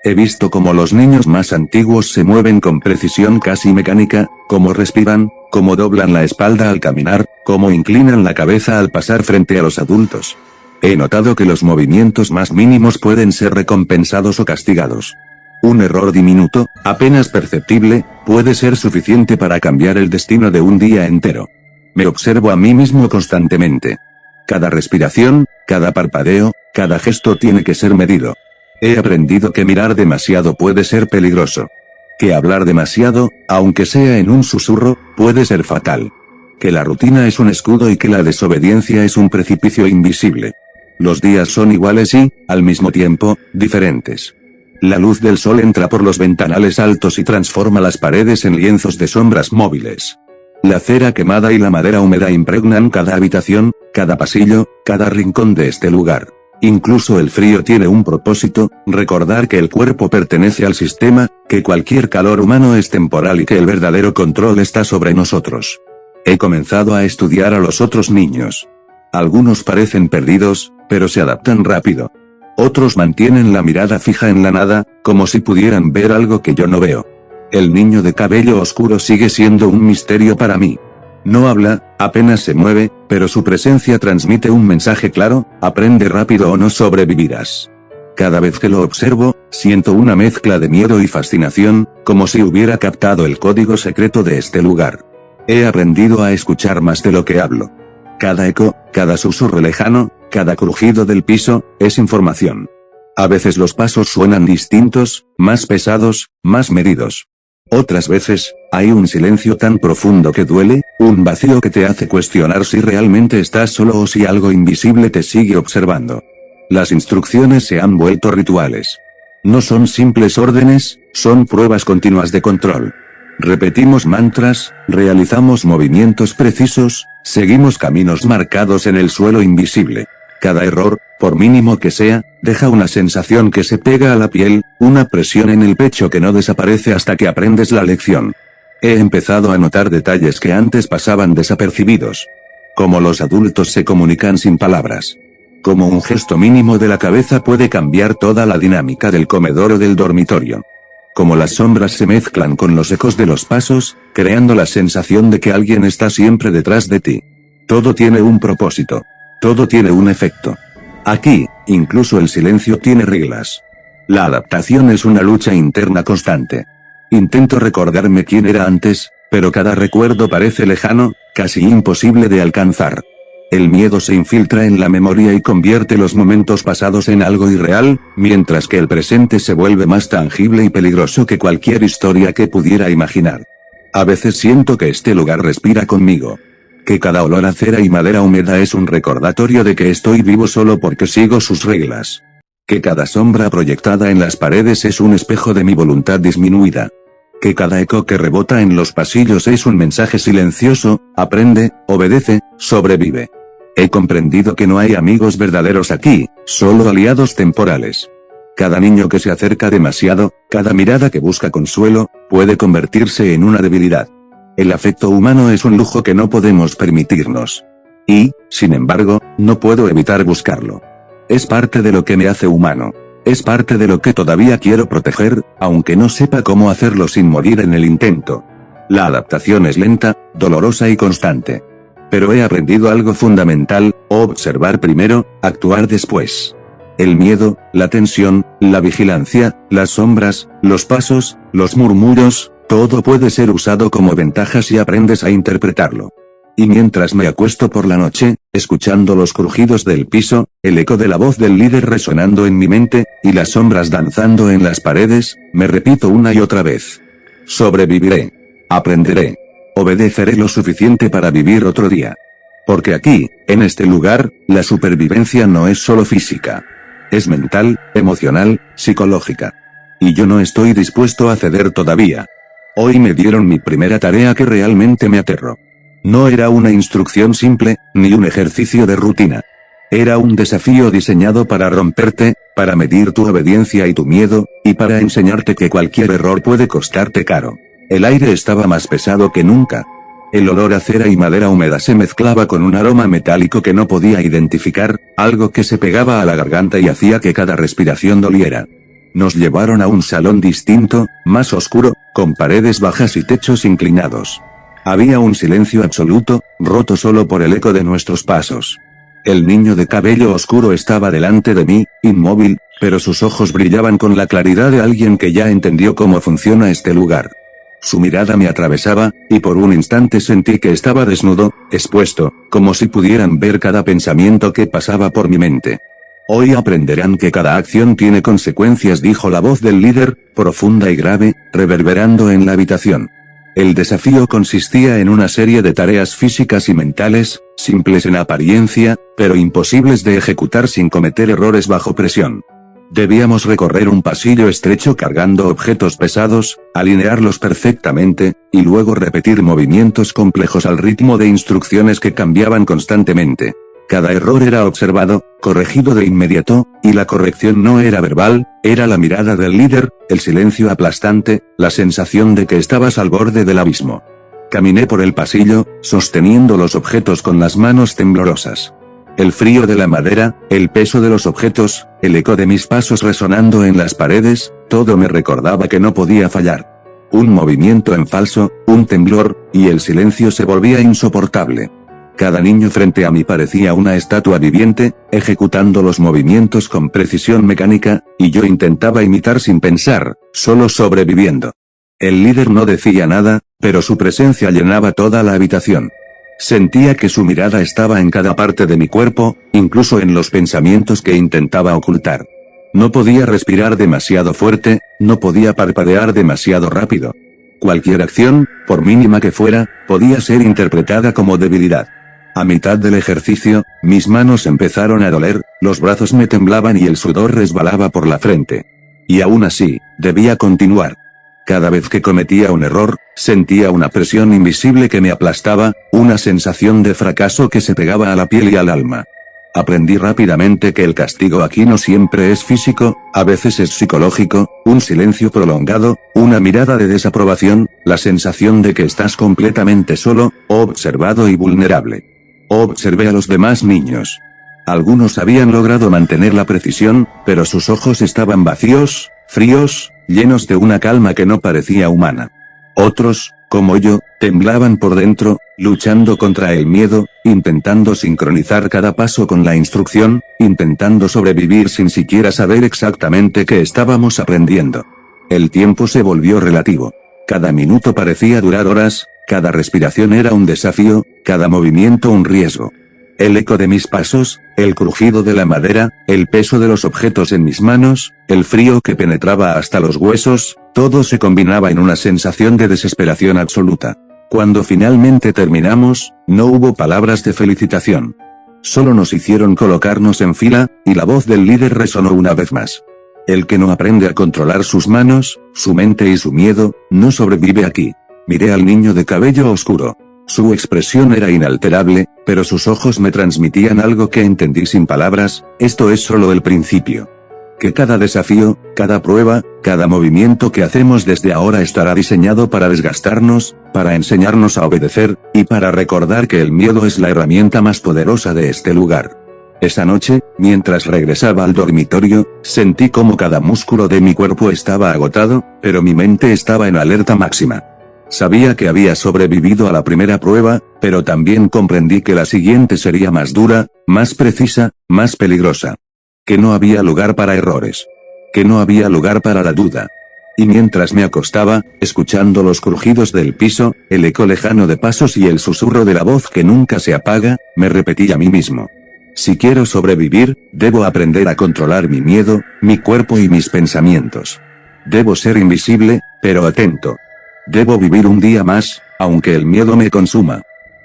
He visto cómo los niños más antiguos se mueven con precisión casi mecánica, cómo respiran, cómo doblan la espalda al caminar, cómo inclinan la cabeza al pasar frente a los adultos. He notado que los movimientos más mínimos pueden ser recompensados o castigados. Un error diminuto, apenas perceptible, puede ser suficiente para cambiar el destino de un día entero. Me observo a mí mismo constantemente. Cada respiración, cada parpadeo, cada gesto tiene que ser medido. He aprendido que mirar demasiado puede ser peligroso. Que hablar demasiado, aunque sea en un susurro, puede ser fatal. Que la rutina es un escudo y que la desobediencia es un precipicio invisible. Los días son iguales y, al mismo tiempo, diferentes. La luz del sol entra por los ventanales altos y transforma las paredes en lienzos de sombras móviles. La cera quemada y la madera húmeda impregnan cada habitación, cada pasillo, cada rincón de este lugar. Incluso el frío tiene un propósito, recordar que el cuerpo pertenece al sistema, que cualquier calor humano es temporal y que el verdadero control está sobre nosotros. He comenzado a estudiar a los otros niños. Algunos parecen perdidos, pero se adaptan rápido. Otros mantienen la mirada fija en la nada, como si pudieran ver algo que yo no veo. El niño de cabello oscuro sigue siendo un misterio para mí. No habla, apenas se mueve, pero su presencia transmite un mensaje claro: aprende rápido o no sobrevivirás. Cada vez que lo observo, siento una mezcla de miedo y fascinación, como si hubiera captado el código secreto de este lugar. He aprendido a escuchar más de lo que hablo. Cada eco, cada susurro lejano, cada crujido del piso, es información. A veces los pasos suenan distintos, más pesados, más medidos. Otras veces, hay un silencio tan profundo que duele, un vacío que te hace cuestionar si realmente estás solo o si algo invisible te sigue observando. Las instrucciones se han vuelto rituales. No son simples órdenes, son pruebas continuas de control. Repetimos mantras, realizamos movimientos precisos, seguimos caminos marcados en el suelo invisible. Cada error, por mínimo que sea, deja una sensación que se pega a la piel, una presión en el pecho que no desaparece hasta que aprendes la lección. He empezado a notar detalles que antes pasaban desapercibidos. Cómo los adultos se comunican sin palabras. Cómo un gesto mínimo de la cabeza puede cambiar toda la dinámica del comedor o del dormitorio. Cómo las sombras se mezclan con los ecos de los pasos, creando la sensación de que alguien está siempre detrás de ti. Todo tiene un propósito. Todo tiene un efecto. Aquí, incluso el silencio tiene reglas. La adaptación es una lucha interna constante. Intento recordarme quién era antes, pero cada recuerdo parece lejano, casi imposible de alcanzar. El miedo se infiltra en la memoria y convierte los momentos pasados en algo irreal, mientras que el presente se vuelve más tangible y peligroso que cualquier historia que pudiera imaginar. A veces siento que este lugar respira conmigo. Que cada olor a cera y madera húmeda es un recordatorio de que estoy vivo solo porque sigo sus reglas. Que cada sombra proyectada en las paredes es un espejo de mi voluntad disminuida. Que cada eco que rebota en los pasillos es un mensaje silencioso: aprende, obedece, sobrevive. He comprendido que no hay amigos verdaderos aquí, solo aliados temporales. Cada niño que se acerca demasiado, cada mirada que busca consuelo, puede convertirse en una debilidad. El afecto humano es un lujo que no podemos permitirnos. Y, sin embargo, no puedo evitar buscarlo. Es parte de lo que me hace humano. Es parte de lo que todavía quiero proteger, aunque no sepa cómo hacerlo sin morir en el intento. La adaptación es lenta, dolorosa y constante. Pero he aprendido algo fundamental: observar primero, actuar después. El miedo, la tensión, la vigilancia, las sombras, los pasos, los murmullos, todo puede ser usado como ventaja si aprendes a interpretarlo. Y mientras me acuesto por la noche, escuchando los crujidos del piso, el eco de la voz del líder resonando en mi mente, y las sombras danzando en las paredes, me repito una y otra vez: sobreviviré. Aprenderé. Obedeceré lo suficiente para vivir otro día. Porque aquí, en este lugar, la supervivencia no es solo física. Es mental, emocional, psicológica. Y yo no estoy dispuesto a ceder todavía. Hoy me dieron mi primera tarea que realmente me aterró. No era una instrucción simple, ni un ejercicio de rutina. Era un desafío diseñado para romperte, para medir tu obediencia y tu miedo, y para enseñarte que cualquier error puede costarte caro. El aire estaba más pesado que nunca. El olor a cera y madera húmeda se mezclaba con un aroma metálico que no podía identificar, algo que se pegaba a la garganta y hacía que cada respiración doliera. Nos llevaron a un salón distinto, más oscuro, con paredes bajas y techos inclinados. Había un silencio absoluto, roto solo por el eco de nuestros pasos. El niño de cabello oscuro estaba delante de mí, inmóvil, pero sus ojos brillaban con la claridad de alguien que ya entendió cómo funciona este lugar. Su mirada me atravesaba, y por un instante sentí que estaba desnudo, expuesto, como si pudieran ver cada pensamiento que pasaba por mi mente. Hoy aprenderán que cada acción tiene consecuencias, dijo la voz del líder, profunda y grave, reverberando en la habitación. El desafío consistía en una serie de tareas físicas y mentales, simples en apariencia, pero imposibles de ejecutar sin cometer errores bajo presión. Debíamos recorrer un pasillo estrecho cargando objetos pesados, alinearlos perfectamente, y luego repetir movimientos complejos al ritmo de instrucciones que cambiaban constantemente. Cada error era observado, corregido de inmediato, y la corrección no era verbal, era la mirada del líder, el silencio aplastante, la sensación de que estabas al borde del abismo. Caminé por el pasillo, sosteniendo los objetos con las manos temblorosas. El frío de la madera, el peso de los objetos, el eco de mis pasos resonando en las paredes, todo me recordaba que no podía fallar. Un movimiento en falso, un temblor, y el silencio se volvía insoportable. Cada niño frente a mí parecía una estatua viviente, ejecutando los movimientos con precisión mecánica, y yo intentaba imitar sin pensar, solo sobreviviendo. El líder no decía nada, pero su presencia llenaba toda la habitación. Sentía que su mirada estaba en cada parte de mi cuerpo, incluso en los pensamientos que intentaba ocultar. No podía respirar demasiado fuerte, no podía parpadear demasiado rápido. Cualquier acción, por mínima que fuera, podía ser interpretada como debilidad. A mitad del ejercicio, mis manos empezaron a doler, los brazos me temblaban y el sudor resbalaba por la frente. Y aún así, debía continuar. Cada vez que cometía un error, sentía una presión invisible que me aplastaba, una sensación de fracaso que se pegaba a la piel y al alma. Aprendí rápidamente que el castigo aquí no siempre es físico, a veces es psicológico, un silencio prolongado, una mirada de desaprobación, la sensación de que estás completamente solo, observado y vulnerable. Observé a los demás niños. Algunos habían logrado mantener la precisión, pero sus ojos estaban vacíos, fríos, llenos de una calma que no parecía humana. Otros, como yo, temblaban por dentro, luchando contra el miedo, intentando sincronizar cada paso con la instrucción, intentando sobrevivir sin siquiera saber exactamente qué estábamos aprendiendo. El tiempo se volvió relativo. Cada minuto parecía durar horas, cada respiración era un desafío, cada movimiento un riesgo. El eco de mis pasos, el crujido de la madera, el peso de los objetos en mis manos, el frío que penetraba hasta los huesos, todo se combinaba en una sensación de desesperación absoluta. Cuando finalmente terminamos, no hubo palabras de felicitación. Solo nos hicieron colocarnos en fila, y la voz del líder resonó una vez más. El que no aprende a controlar sus manos, su mente y su miedo, no sobrevive aquí. Miré al niño de cabello oscuro. Su expresión era inalterable, pero sus ojos me transmitían algo que entendí sin palabras: esto es solo el principio. Que cada desafío, cada prueba, cada movimiento que hacemos desde ahora estará diseñado para desgastarnos, para enseñarnos a obedecer, y para recordar que el miedo es la herramienta más poderosa de este lugar. Esa noche, mientras regresaba al dormitorio, sentí como cada músculo de mi cuerpo estaba agotado, pero mi mente estaba en alerta máxima. Sabía que había sobrevivido a la primera prueba, pero también comprendí que la siguiente sería más dura, más precisa, más peligrosa. Que no había lugar para errores. Que no había lugar para la duda. Y mientras me acostaba, escuchando los crujidos del piso, el eco lejano de pasos y el susurro de la voz que nunca se apaga, me repetí a mí mismo: si quiero sobrevivir, debo aprender a controlar mi miedo, mi cuerpo y mis pensamientos. Debo ser invisible, pero atento. Debo vivir un día más, aunque el miedo me consuma.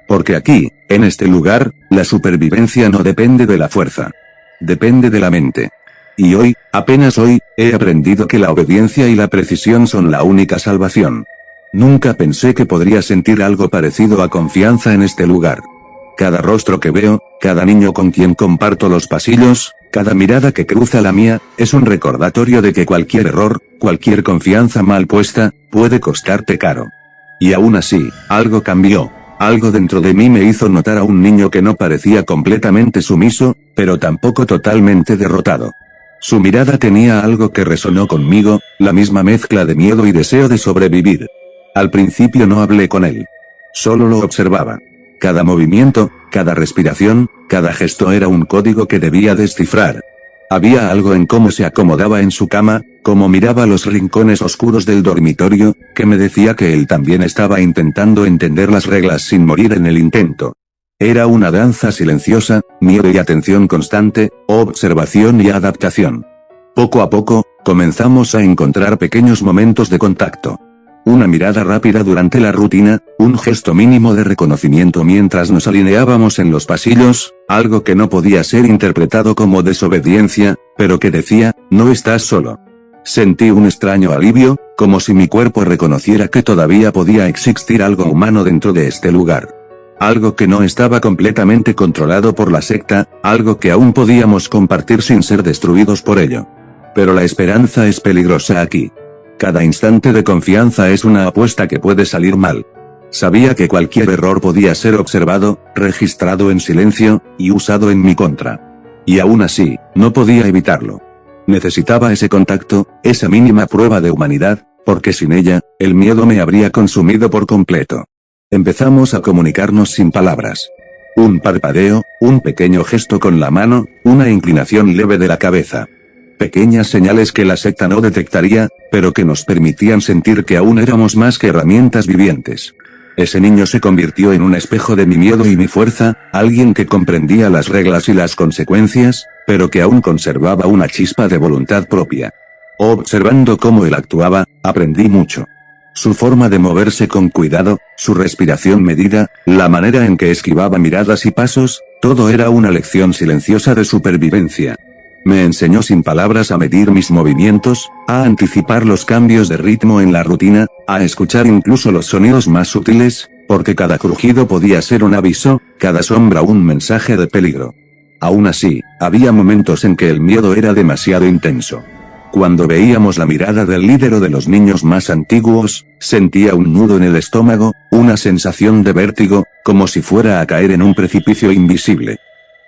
Porque aquí, en este lugar, la supervivencia no depende de la fuerza. Depende de la mente. Y hoy, apenas hoy, he aprendido que la obediencia y la precisión son la única salvación. Nunca pensé que podría sentir algo parecido a confianza en este lugar. Cada rostro que veo, cada niño con quien comparto los pasillos, cada mirada que cruza la mía, es un recordatorio de que cualquier error, cualquier confianza mal puesta, puede costarte caro. Y aún así, algo cambió. Algo dentro de mí me hizo notar a un niño que no parecía completamente sumiso, pero tampoco totalmente derrotado. Su mirada tenía algo que resonó conmigo, la misma mezcla de miedo y deseo de sobrevivir. Al principio no hablé con él. Solo lo observaba. Cada movimiento, cada respiración, cada gesto era un código que debía descifrar. Había algo en cómo se acomodaba en su cama, cómo miraba los rincones oscuros del dormitorio, que me decía que él también estaba intentando entender las reglas sin morir en el intento. Era una danza silenciosa, miedo y atención constante, observación y adaptación. Poco a poco, comenzamos a encontrar pequeños momentos de contacto. Una mirada rápida durante la rutina, un gesto mínimo de reconocimiento mientras nos alineábamos en los pasillos, algo que no podía ser interpretado como desobediencia, pero que decía: no estás solo. Sentí un extraño alivio, como si mi cuerpo reconociera que todavía podía existir algo humano dentro de este lugar. Algo que no estaba completamente controlado por la secta, algo que aún podíamos compartir sin ser destruidos por ello. Pero la esperanza es peligrosa aquí. Cada instante de confianza es una apuesta que puede salir mal. Sabía que cualquier error podía ser observado, registrado en silencio, y usado en mi contra. Y aún así, no podía evitarlo. Necesitaba ese contacto, esa mínima prueba de humanidad, porque sin ella, el miedo me habría consumido por completo. Empezamos a comunicarnos sin palabras. Un parpadeo, un pequeño gesto con la mano, una inclinación leve de la cabeza. Pequeñas señales que la secta no detectaría, pero que nos permitían sentir que aún éramos más que herramientas vivientes. Ese niño se convirtió en un espejo de mi miedo y mi fuerza, alguien que comprendía las reglas y las consecuencias, pero que aún conservaba una chispa de voluntad propia. Observando cómo él actuaba, aprendí mucho. Su forma de moverse con cuidado, su respiración medida, la manera en que esquivaba miradas y pasos, todo era una lección silenciosa de supervivencia. Me enseñó sin palabras a medir mis movimientos, a anticipar los cambios de ritmo en la rutina, a escuchar incluso los sonidos más sutiles, porque cada crujido podía ser un aviso, cada sombra un mensaje de peligro. Aún así, había momentos en que el miedo era demasiado intenso. Cuando veíamos la mirada del líder o de los niños más antiguos, sentía un nudo en el estómago, una sensación de vértigo, como si fuera a caer en un precipicio invisible.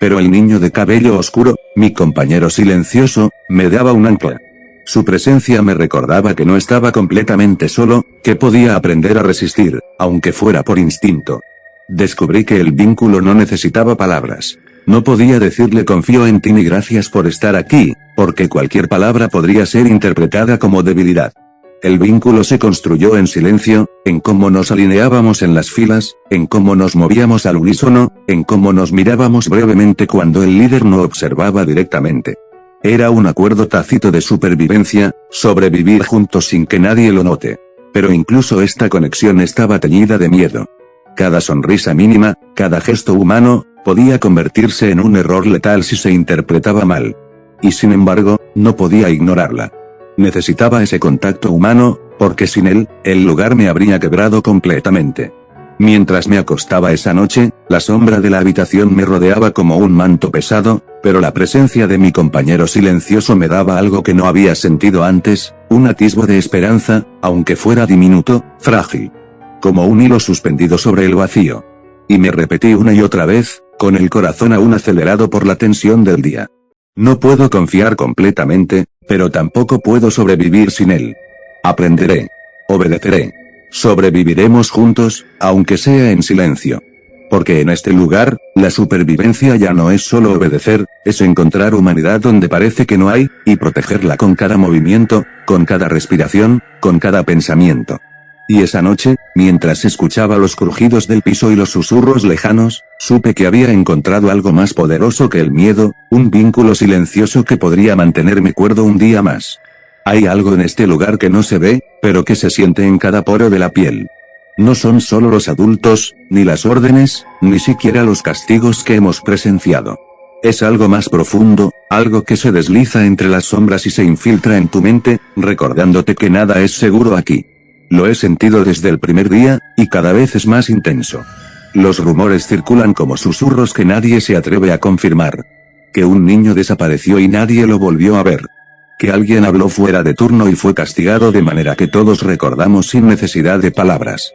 Pero el niño de cabello oscuro, mi compañero silencioso, me daba un ancla. Su presencia me recordaba que no estaba completamente solo, que podía aprender a resistir, aunque fuera por instinto. Descubrí que el vínculo no necesitaba palabras. No podía decirle confío en ti ni gracias por estar aquí, porque cualquier palabra podría ser interpretada como debilidad. El vínculo se construyó en silencio, en cómo nos alineábamos en las filas, en cómo nos movíamos al unísono, en cómo nos mirábamos brevemente cuando el líder no observaba directamente. Era un acuerdo tácito de supervivencia, sobrevivir juntos sin que nadie lo note. Pero incluso esta conexión estaba teñida de miedo. Cada sonrisa mínima, cada gesto humano, podía convertirse en un error letal si se interpretaba mal. Y sin embargo, no podía ignorarla. Necesitaba ese contacto humano, porque sin él, el lugar me habría quebrado completamente. Mientras me acostaba esa noche, la sombra de la habitación me rodeaba como un manto pesado, pero la presencia de mi compañero silencioso me daba algo que no había sentido antes, un atisbo de esperanza, aunque fuera diminuto, frágil. Como un hilo suspendido sobre el vacío. Y me repetí una y otra vez, con el corazón aún acelerado por la tensión del día. No puedo confiar completamente, pero tampoco puedo sobrevivir sin él. Aprenderé. Obedeceré. Sobreviviremos juntos, aunque sea en silencio. Porque en este lugar, la supervivencia ya no es solo obedecer, es encontrar humanidad donde parece que no hay, y protegerla con cada movimiento, con cada respiración, con cada pensamiento. Y esa noche, mientras escuchaba los crujidos del piso y los susurros lejanos, supe que había encontrado algo más poderoso que el miedo, un vínculo silencioso que podría mantenerme cuerdo un día más. Hay algo en este lugar que no se ve, pero que se siente en cada poro de la piel. No son solo los adultos, ni las órdenes, ni siquiera los castigos que hemos presenciado. Es algo más profundo, algo que se desliza entre las sombras y se infiltra en tu mente, recordándote que nada es seguro aquí. Lo he sentido desde el primer día, y cada vez es más intenso. Los rumores circulan como susurros que nadie se atreve a confirmar. Que un niño desapareció y nadie lo volvió a ver. Que alguien habló fuera de turno y fue castigado de manera que todos recordamos sin necesidad de palabras.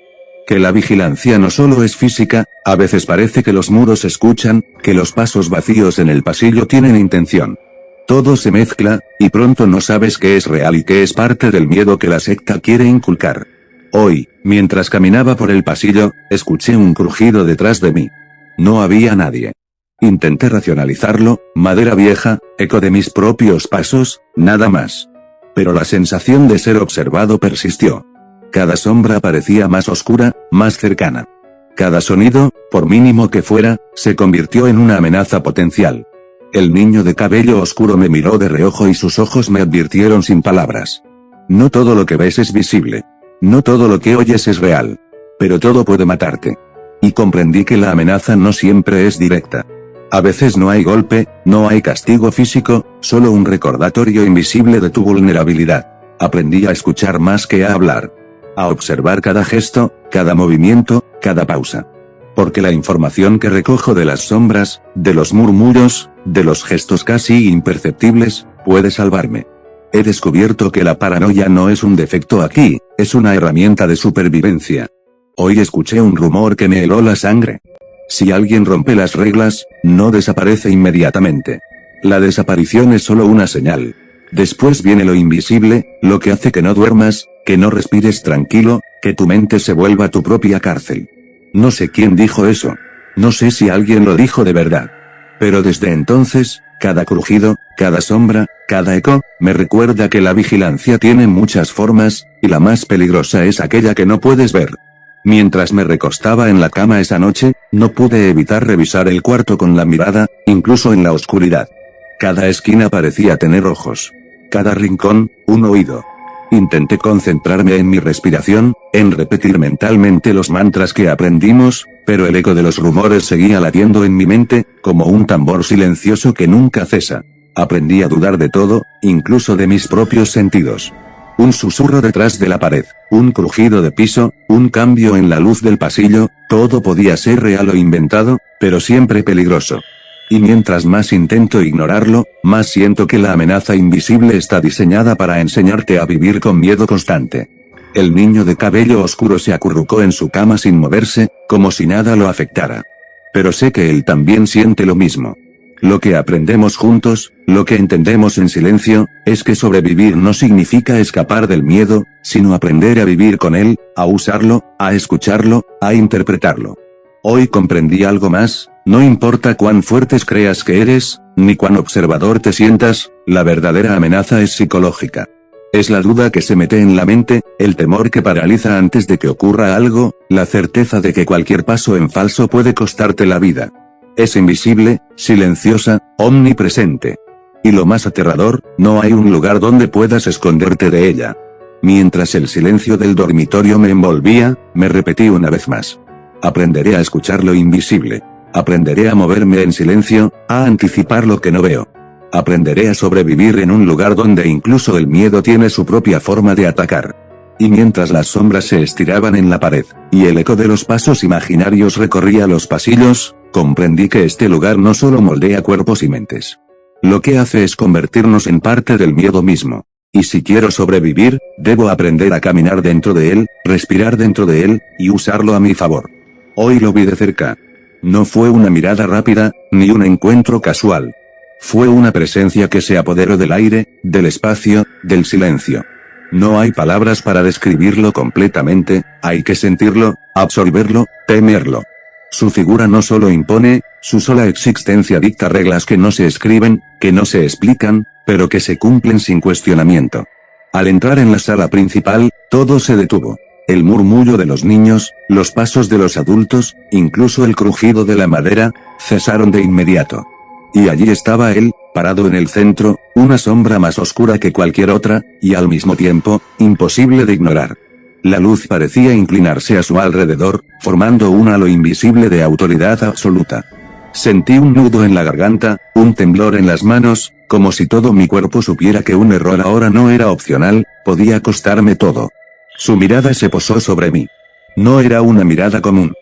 Que la vigilancia no solo es física, a veces parece que los muros escuchan, que los pasos vacíos en el pasillo tienen intención. Todo se mezcla, y pronto no sabes qué es real y qué es parte del miedo que la secta quiere inculcar. Hoy, mientras caminaba por el pasillo, escuché un crujido detrás de mí. No había nadie. Intenté racionalizarlo, madera vieja, eco de mis propios pasos, nada más. Pero la sensación de ser observado persistió. Cada sombra parecía más oscura, más cercana. Cada sonido, por mínimo que fuera, se convirtió en una amenaza potencial. El niño de cabello oscuro me miró de reojo y sus ojos me advirtieron sin palabras. No todo lo que ves es visible. No todo lo que oyes es real. Pero todo puede matarte. Y comprendí que la amenaza no siempre es directa. A veces no hay golpe, no hay castigo físico, solo un recordatorio invisible de tu vulnerabilidad. Aprendí a escuchar más que a hablar. A observar cada gesto, cada movimiento, cada pausa. Porque la información que recojo de las sombras, de los murmullos, de los gestos casi imperceptibles, puede salvarme. He descubierto que la paranoia no es un defecto aquí, es una herramienta de supervivencia. Hoy escuché un rumor que me heló la sangre. Si alguien rompe las reglas, no desaparece inmediatamente. La desaparición es solo una señal. Después viene lo invisible, lo que hace que no duermas, que no respires tranquilo, que tu mente se vuelva tu propia cárcel. No sé quién dijo eso. No sé si alguien lo dijo de verdad. Pero desde entonces, cada crujido, cada sombra, cada eco, me recuerda que la vigilancia tiene muchas formas, y la más peligrosa es aquella que no puedes ver. Mientras me recostaba en la cama esa noche, no pude evitar revisar el cuarto con la mirada, incluso en la oscuridad. Cada esquina parecía tener ojos. Cada rincón, un oído. Intenté concentrarme en mi respiración, en repetir mentalmente los mantras que aprendimos, pero el eco de los rumores seguía latiendo en mi mente, como un tambor silencioso que nunca cesa. Aprendí a dudar de todo, incluso de mis propios sentidos. Un susurro detrás de la pared, un crujido de piso, un cambio en la luz del pasillo, todo podía ser real o inventado, pero siempre peligroso. Y mientras más intento ignorarlo, más siento que la amenaza invisible está diseñada para enseñarte a vivir con miedo constante. El niño de cabello oscuro se acurrucó en su cama sin moverse, como si nada lo afectara. Pero sé que él también siente lo mismo. Lo que aprendemos juntos, lo que entendemos en silencio, es que sobrevivir no significa escapar del miedo, sino aprender a vivir con él, a usarlo, a escucharlo, a interpretarlo. Hoy comprendí algo más, no importa cuán fuertes creas que eres, ni cuán observador te sientas, la verdadera amenaza es psicológica. Es la duda que se mete en la mente, el temor que paraliza antes de que ocurra algo, la certeza de que cualquier paso en falso puede costarte la vida. Es invisible, silenciosa, omnipresente. Y lo más aterrador, no hay un lugar donde puedas esconderte de ella. Mientras el silencio del dormitorio me envolvía, me repetí una vez más. Aprenderé a escuchar lo invisible. Aprenderé a moverme en silencio, a anticipar lo que no veo. Aprenderé a sobrevivir en un lugar donde incluso el miedo tiene su propia forma de atacar. Y mientras las sombras se estiraban en la pared, y el eco de los pasos imaginarios recorría los pasillos, comprendí que este lugar no solo moldea cuerpos y mentes. Lo que hace es convertirnos en parte del miedo mismo. Y si quiero sobrevivir, debo aprender a caminar dentro de él, respirar dentro de él, y usarlo a mi favor. Hoy lo vi de cerca. No fue una mirada rápida, ni un encuentro casual. Fue una presencia que se apoderó del aire, del espacio, del silencio. No hay palabras para describirlo completamente, hay que sentirlo, absorberlo, temerlo. Su figura no solo impone, su sola existencia dicta reglas que no se escriben, que no se explican, pero que se cumplen sin cuestionamiento. Al entrar en la sala principal, todo se detuvo. El murmullo de los niños, los pasos de los adultos, incluso el crujido de la madera, cesaron de inmediato. Y allí estaba él, parado en el centro, una sombra más oscura que cualquier otra, y al mismo tiempo, imposible de ignorar. La luz parecía inclinarse a su alrededor, formando un halo invisible de autoridad absoluta. Sentí un nudo en la garganta, un temblor en las manos, como si todo mi cuerpo supiera que un error ahora no era opcional, podía costarme todo. Su mirada se posó sobre mí. No era una mirada común.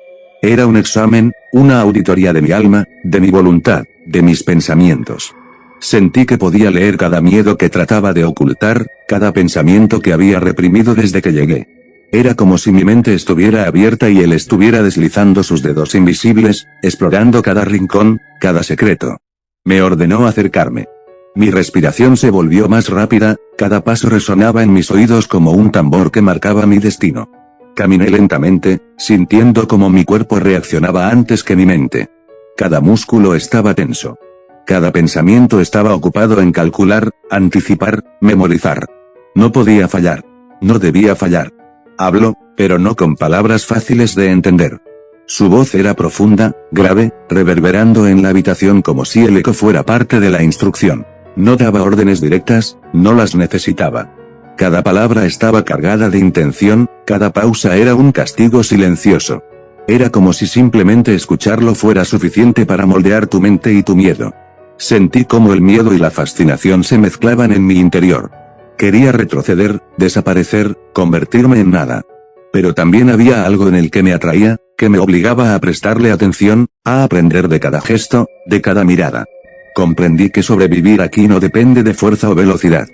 Era un examen, una auditoría de mi alma, de mi voluntad, de mis pensamientos. Sentí que podía leer cada miedo que trataba de ocultar, cada pensamiento que había reprimido desde que llegué. Era como si mi mente estuviera abierta y él estuviera deslizando sus dedos invisibles, explorando cada rincón, cada secreto. Me ordenó acercarme. Mi respiración se volvió más rápida, cada paso resonaba en mis oídos como un tambor que marcaba mi destino. Caminé lentamente, sintiendo cómo mi cuerpo reaccionaba antes que mi mente. Cada músculo estaba tenso. Cada pensamiento estaba ocupado en calcular, anticipar, memorizar. No podía fallar. No debía fallar. Habló, pero no con palabras fáciles de entender. Su voz era profunda, grave, reverberando en la habitación como si el eco fuera parte de la instrucción. No daba órdenes directas, no las necesitaba. Cada palabra estaba cargada de intención, cada pausa era un castigo silencioso. Era como si simplemente escucharlo fuera suficiente para moldear tu mente y tu miedo. Sentí como el miedo y la fascinación se mezclaban en mi interior. Quería retroceder, desaparecer, convertirme en nada. Pero también había algo en el que me atraía, que me obligaba a prestarle atención, a aprender de cada gesto, de cada mirada. Comprendí que sobrevivir aquí no depende de fuerza o velocidad.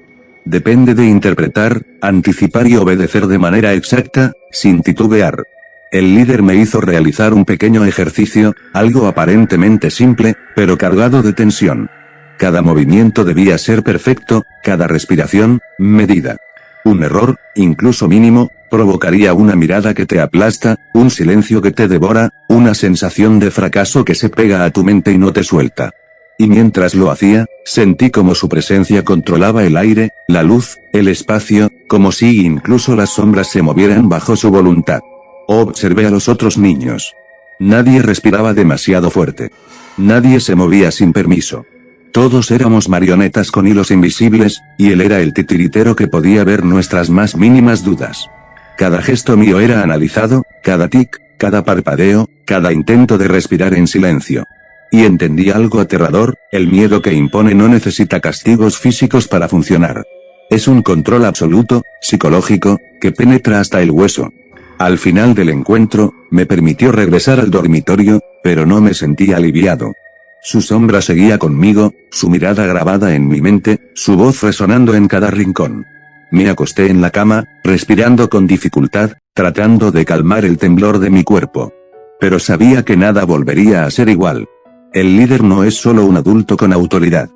Depende de interpretar, anticipar y obedecer de manera exacta, sin titubear. El líder me hizo realizar un pequeño ejercicio, algo aparentemente simple, pero cargado de tensión. Cada movimiento debía ser perfecto, cada respiración, medida. Un error, incluso mínimo, provocaría una mirada que te aplasta, un silencio que te devora, una sensación de fracaso que se pega a tu mente y no te suelta. Y mientras lo hacía, sentí como su presencia controlaba el aire, la luz, el espacio, como si incluso las sombras se movieran bajo su voluntad. Observé a los otros niños. Nadie respiraba demasiado fuerte. Nadie se movía sin permiso. Todos éramos marionetas con hilos invisibles, y él era el titiritero que podía ver nuestras más mínimas dudas. Cada gesto mío era analizado, cada tic, cada parpadeo, cada intento de respirar en silencio. Y entendí algo aterrador: el miedo que impone no necesita castigos físicos para funcionar. Es un control absoluto, psicológico, que penetra hasta el hueso. Al final del encuentro, me permitió regresar al dormitorio, pero no me sentí aliviado. Su sombra seguía conmigo, su mirada grabada en mi mente, su voz resonando en cada rincón. Me acosté en la cama, respirando con dificultad, tratando de calmar el temblor de mi cuerpo. Pero sabía que nada volvería a ser igual. El líder no es solo un adulto con autoridad.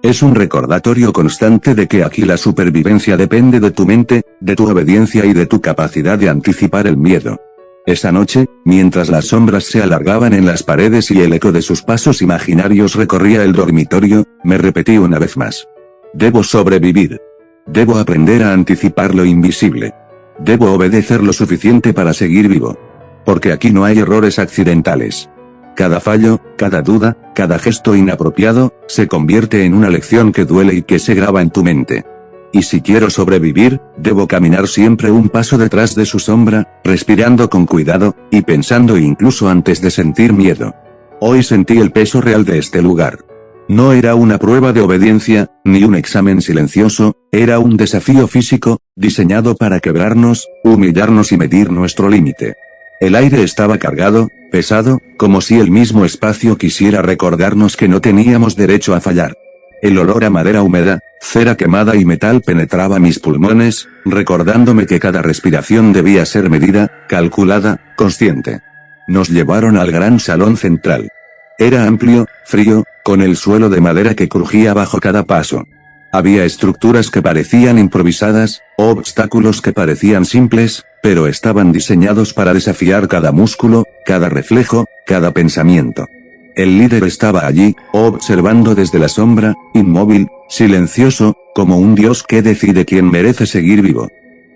Es un recordatorio constante de que aquí la supervivencia depende de tu mente, de tu obediencia y de tu capacidad de anticipar el miedo. Esa noche, mientras las sombras se alargaban en las paredes y el eco de sus pasos imaginarios recorría el dormitorio, me repetí una vez más: debo sobrevivir. Debo aprender a anticipar lo invisible. Debo obedecer lo suficiente para seguir vivo. Porque aquí no hay errores accidentales. Cada fallo, cada duda, cada gesto inapropiado, se convierte en una lección que duele y que se graba en tu mente. Y si quiero sobrevivir, debo caminar siempre un paso detrás de su sombra, respirando con cuidado, y pensando incluso antes de sentir miedo. Hoy sentí el peso real de este lugar. No era una prueba de obediencia, ni un examen silencioso, era un desafío físico, diseñado para quebrarnos, humillarnos y medir nuestro límite. El aire estaba cargado, pesado, como si el mismo espacio quisiera recordarnos que no teníamos derecho a fallar. El olor a madera húmeda, cera quemada y metal penetraba mis pulmones, recordándome que cada respiración debía ser medida, calculada, consciente. Nos llevaron al gran salón central. Era amplio, frío, con el suelo de madera que crujía bajo cada paso. Había estructuras que parecían improvisadas, obstáculos que parecían simples, pero estaban diseñados para desafiar cada músculo, cada reflejo, cada pensamiento. El líder estaba allí, observando desde la sombra, inmóvil, silencioso, como un dios que decide quién merece seguir vivo.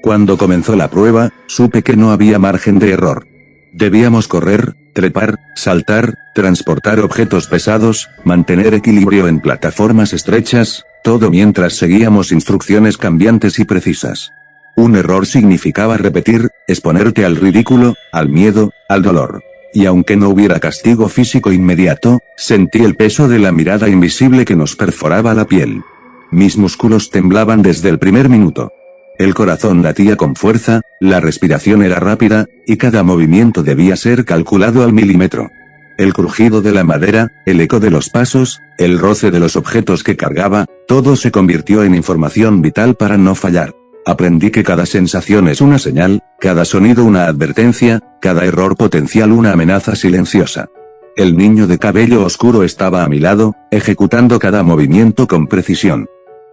Cuando comenzó la prueba, supe que no había margen de error. Debíamos correr, trepar, saltar, transportar objetos pesados, mantener equilibrio en plataformas estrechas, todo mientras seguíamos instrucciones cambiantes y precisas. Un error significaba repetir, exponerte al ridículo, al miedo, al dolor. Y aunque no hubiera castigo físico inmediato, sentí el peso de la mirada invisible que nos perforaba la piel. Mis músculos temblaban desde el primer minuto. El corazón latía con fuerza, la respiración era rápida, y cada movimiento debía ser calculado al milímetro. El crujido de la madera, el eco de los pasos, el roce de los objetos que cargaba, todo se convirtió en información vital para no fallar. Aprendí que cada sensación es una señal, cada sonido una advertencia, cada error potencial una amenaza silenciosa. El niño de cabello oscuro estaba a mi lado, ejecutando cada movimiento con precisión.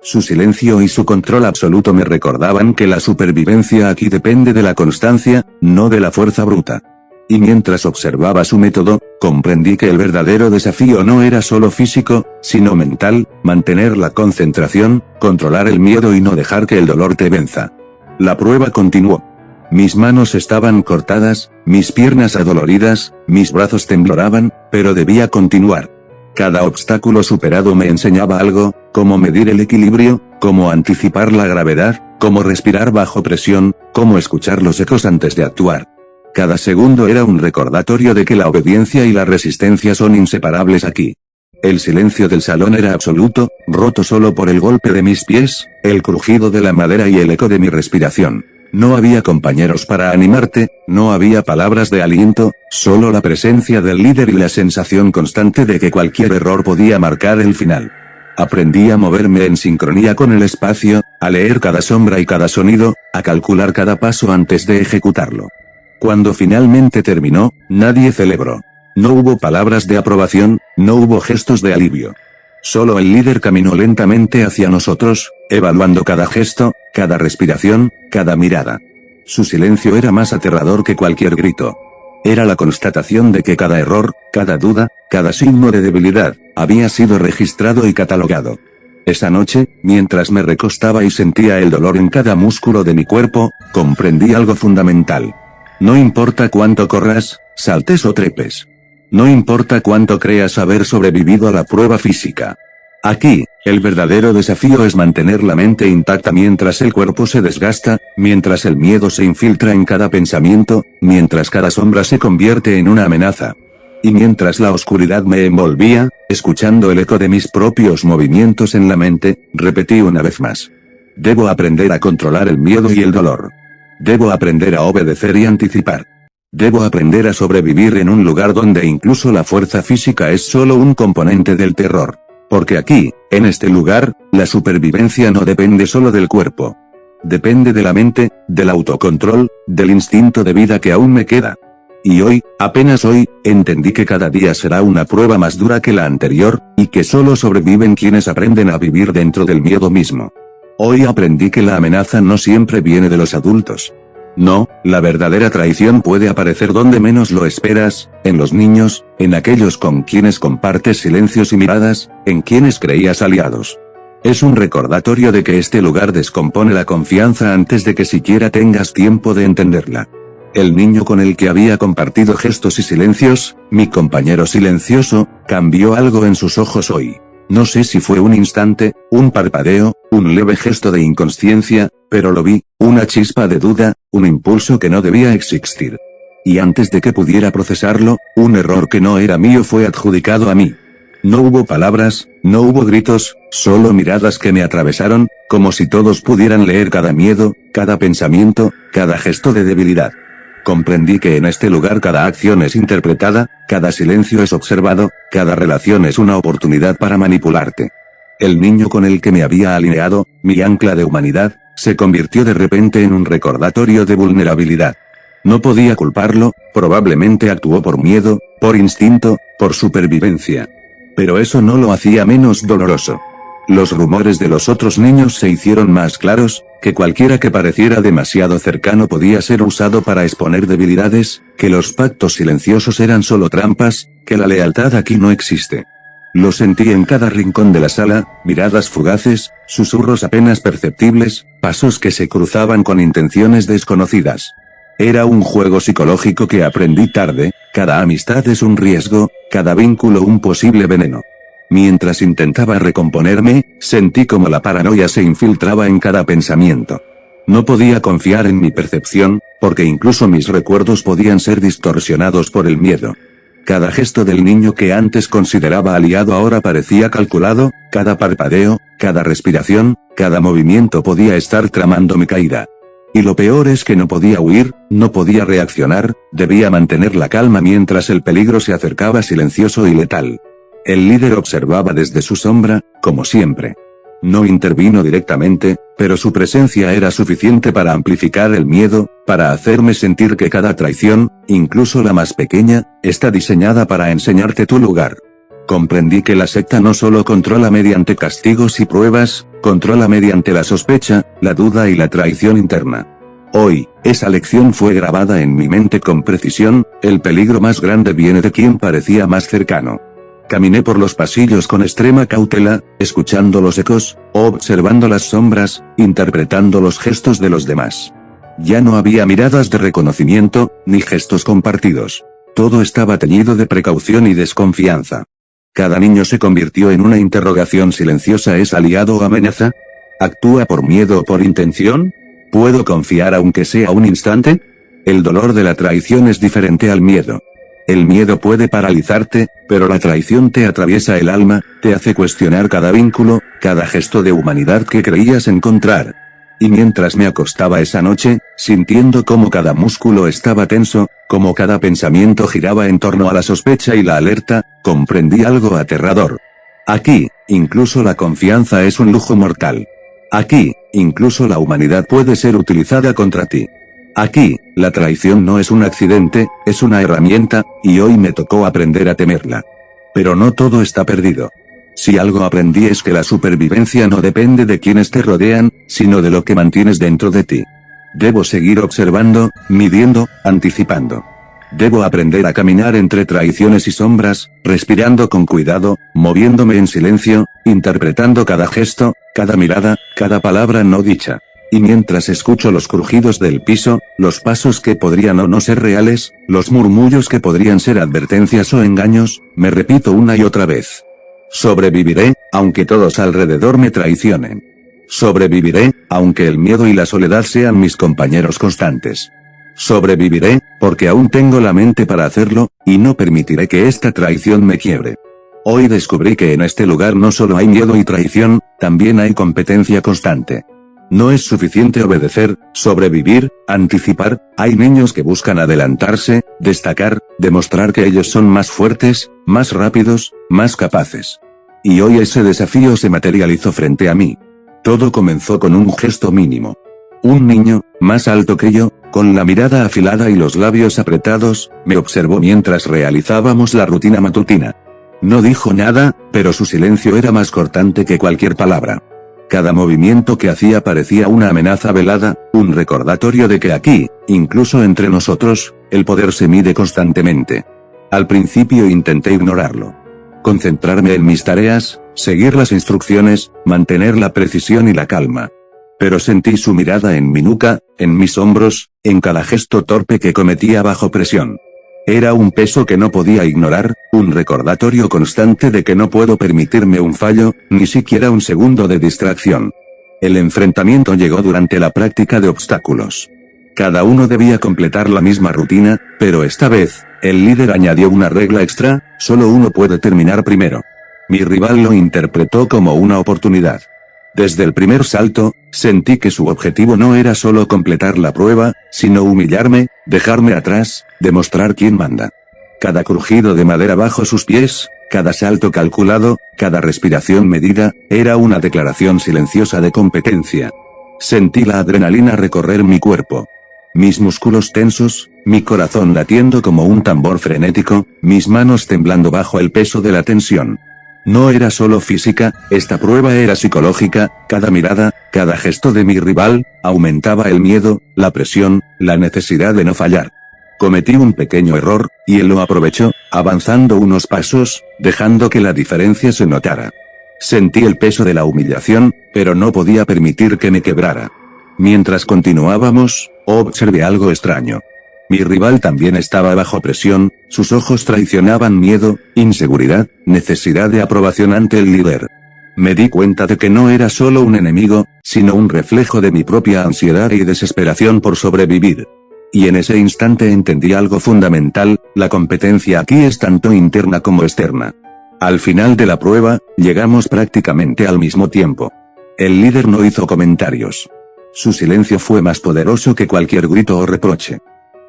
Su silencio y su control absoluto me recordaban que la supervivencia aquí depende de la constancia, no de la fuerza bruta. Y mientras observaba su método, comprendí que el verdadero desafío no era solo físico, sino mental: mantener la concentración, controlar el miedo y no dejar que el dolor te venza. La prueba continuó. Mis manos estaban cortadas, mis piernas adoloridas, mis brazos temblaban, pero debía continuar. Cada obstáculo superado me enseñaba algo: cómo medir el equilibrio, cómo anticipar la gravedad, cómo respirar bajo presión, cómo escuchar los ecos antes de actuar. Cada segundo era un recordatorio de que la obediencia y la resistencia son inseparables aquí. El silencio del salón era absoluto, roto solo por el golpe de mis pies, el crujido de la madera y el eco de mi respiración. No había compañeros para animarte, no había palabras de aliento, solo la presencia del líder y la sensación constante de que cualquier error podía marcar el final. Aprendí a moverme en sincronía con el espacio, a leer cada sombra y cada sonido, a calcular cada paso antes de ejecutarlo. Cuando finalmente terminó, nadie celebró. No hubo palabras de aprobación, no hubo gestos de alivio. Solo el líder caminó lentamente hacia nosotros, evaluando cada gesto, cada respiración, cada mirada. Su silencio era más aterrador que cualquier grito. Era la constatación de que cada error, cada duda, cada signo de debilidad, había sido registrado y catalogado. Esa noche, mientras me recostaba y sentía el dolor en cada músculo de mi cuerpo, comprendí algo fundamental. No importa cuánto corras, saltes o trepes. No importa cuánto creas haber sobrevivido a la prueba física. Aquí, el verdadero desafío es mantener la mente intacta mientras el cuerpo se desgasta, mientras el miedo se infiltra en cada pensamiento, mientras cada sombra se convierte en una amenaza. Y mientras la oscuridad me envolvía, escuchando el eco de mis propios movimientos en la mente, repetí una vez más. Debo aprender a controlar el miedo y el dolor. Debo aprender a obedecer y anticipar. Debo aprender a sobrevivir en un lugar donde incluso la fuerza física es solo un componente del terror. Porque aquí, en este lugar, la supervivencia no depende solo del cuerpo. Depende de la mente, del autocontrol, del instinto de vida que aún me queda. Y hoy, apenas hoy, entendí que cada día será una prueba más dura que la anterior, y que solo sobreviven quienes aprenden a vivir dentro del miedo mismo. Hoy aprendí que la amenaza no siempre viene de los adultos. No, la verdadera traición puede aparecer donde menos lo esperas, en los niños, en aquellos con quienes compartes silencios y miradas, en quienes creías aliados. Es un recordatorio de que este lugar descompone la confianza antes de que siquiera tengas tiempo de entenderla. El niño con el que había compartido gestos y silencios, mi compañero silencioso, cambió algo en sus ojos hoy. No sé si fue un instante, un parpadeo, un leve gesto de inconsciencia, pero lo vi, una chispa de duda, un impulso que no debía existir. Y antes de que pudiera procesarlo, un error que no era mío fue adjudicado a mí. No hubo palabras, no hubo gritos, solo miradas que me atravesaron, como si todos pudieran leer cada miedo, cada pensamiento, cada gesto de debilidad. Comprendí que en este lugar cada acción es interpretada, cada silencio es observado, cada relación es una oportunidad para manipularte. El niño con el que me había alineado, mi ancla de humanidad, se convirtió de repente en un recordatorio de vulnerabilidad. No podía culparlo, probablemente actuó por miedo, por instinto, por supervivencia. Pero eso no lo hacía menos doloroso. Los rumores de los otros niños se hicieron más claros, que cualquiera que pareciera demasiado cercano podía ser usado para exponer debilidades, que los pactos silenciosos eran solo trampas, que la lealtad aquí no existe. Lo sentí en cada rincón de la sala, miradas fugaces, susurros apenas perceptibles, pasos que se cruzaban con intenciones desconocidas. Era un juego psicológico que aprendí tarde, cada amistad es un riesgo, cada vínculo un posible veneno. Mientras intentaba recomponerme, sentí como la paranoia se infiltraba en cada pensamiento. No podía confiar en mi percepción, porque incluso mis recuerdos podían ser distorsionados por el miedo. Cada gesto del niño que antes consideraba aliado ahora parecía calculado, cada parpadeo, cada respiración, cada movimiento podía estar tramando mi caída. Y lo peor es que no podía huir, no podía reaccionar, debía mantener la calma mientras el peligro se acercaba silencioso y letal. El líder observaba desde su sombra, como siempre. No intervino directamente, pero su presencia era suficiente para amplificar el miedo, para hacerme sentir que cada traición, incluso la más pequeña, está diseñada para enseñarte tu lugar. Comprendí que la secta no solo controla mediante castigos y pruebas, controla mediante la sospecha, la duda y la traición interna. Hoy, esa lección fue grabada en mi mente con precisión, el peligro más grande viene de quien parecía más cercano. Caminé por los pasillos con extrema cautela, escuchando los ecos, observando las sombras, interpretando los gestos de los demás. Ya no había miradas de reconocimiento, ni gestos compartidos. Todo estaba teñido de precaución y desconfianza. Cada niño se convirtió en una interrogación silenciosa. ¿Es aliado o amenaza? ¿Actúa por miedo o por intención? ¿Puedo confiar aunque sea un instante? El dolor de la traición es diferente al miedo. El miedo puede paralizarte, pero la traición te atraviesa el alma, te hace cuestionar cada vínculo, cada gesto de humanidad que creías encontrar. Y mientras me acostaba esa noche, sintiendo cómo cada músculo estaba tenso, cómo cada pensamiento giraba en torno a la sospecha y la alerta, comprendí algo aterrador. Aquí, incluso la confianza es un lujo mortal. Aquí, incluso la humanidad puede ser utilizada contra ti. Aquí, la traición no es un accidente, es una herramienta, y hoy me tocó aprender a temerla. Pero no todo está perdido. Si algo aprendí es que la supervivencia no depende de quienes te rodean, sino de lo que mantienes dentro de ti. Debo seguir observando, midiendo, anticipando. Debo aprender a caminar entre traiciones y sombras, respirando con cuidado, moviéndome en silencio, interpretando cada gesto, cada mirada, cada palabra no dicha. Y mientras escucho los crujidos del piso, los pasos que podrían o no ser reales, los murmullos que podrían ser advertencias o engaños, me repito una y otra vez. Sobreviviré, aunque todos alrededor me traicionen. Sobreviviré, aunque el miedo y la soledad sean mis compañeros constantes. Sobreviviré, porque aún tengo la mente para hacerlo, y no permitiré que esta traición me quiebre. Hoy descubrí que en este lugar no solo hay miedo y traición, también hay competencia constante. No es suficiente obedecer, sobrevivir, anticipar, hay niños que buscan adelantarse, destacar, demostrar que ellos son más fuertes, más rápidos, más capaces. Y hoy ese desafío se materializó frente a mí. Todo comenzó con un gesto mínimo. Un niño, más alto que yo, con la mirada afilada y los labios apretados, me observó mientras realizábamos la rutina matutina. No dijo nada, pero su silencio era más cortante que cualquier palabra. Cada movimiento que hacía parecía una amenaza velada, un recordatorio de que aquí, incluso entre nosotros, el poder se mide constantemente. Al principio intenté ignorarlo. Concentrarme en mis tareas, seguir las instrucciones, mantener la precisión y la calma. Pero sentí su mirada en mi nuca, en mis hombros, en cada gesto torpe que cometía bajo presión. Era un peso que no podía ignorar, un recordatorio constante de que no puedo permitirme un fallo, ni siquiera un segundo de distracción. El enfrentamiento llegó durante la práctica de obstáculos. Cada uno debía completar la misma rutina, pero esta vez, el líder añadió una regla extra, solo uno puede terminar primero. Mi rival lo interpretó como una oportunidad. Desde el primer salto, sentí que su objetivo no era solo completar la prueba, sino humillarme, dejarme atrás, demostrar quién manda. Cada crujido de madera bajo sus pies, cada salto calculado, cada respiración medida, era una declaración silenciosa de competencia. Sentí la adrenalina recorrer mi cuerpo. Mis músculos tensos, mi corazón latiendo como un tambor frenético, mis manos temblando bajo el peso de la tensión. No era solo física, esta prueba era psicológica, cada mirada, cada gesto de mi rival, aumentaba el miedo, la presión, la necesidad de no fallar. Cometí un pequeño error, y él lo aprovechó, avanzando unos pasos, dejando que la diferencia se notara. Sentí el peso de la humillación, pero no podía permitir que me quebrara. Mientras continuábamos, observé algo extraño. Mi rival también estaba bajo presión, sus ojos traicionaban miedo, inseguridad, necesidad de aprobación ante el líder. Me di cuenta de que no era solo un enemigo, sino un reflejo de mi propia ansiedad y desesperación por sobrevivir. Y en ese instante entendí algo fundamental, la competencia aquí es tanto interna como externa. Al final de la prueba, llegamos prácticamente al mismo tiempo. El líder no hizo comentarios. Su silencio fue más poderoso que cualquier grito o reproche.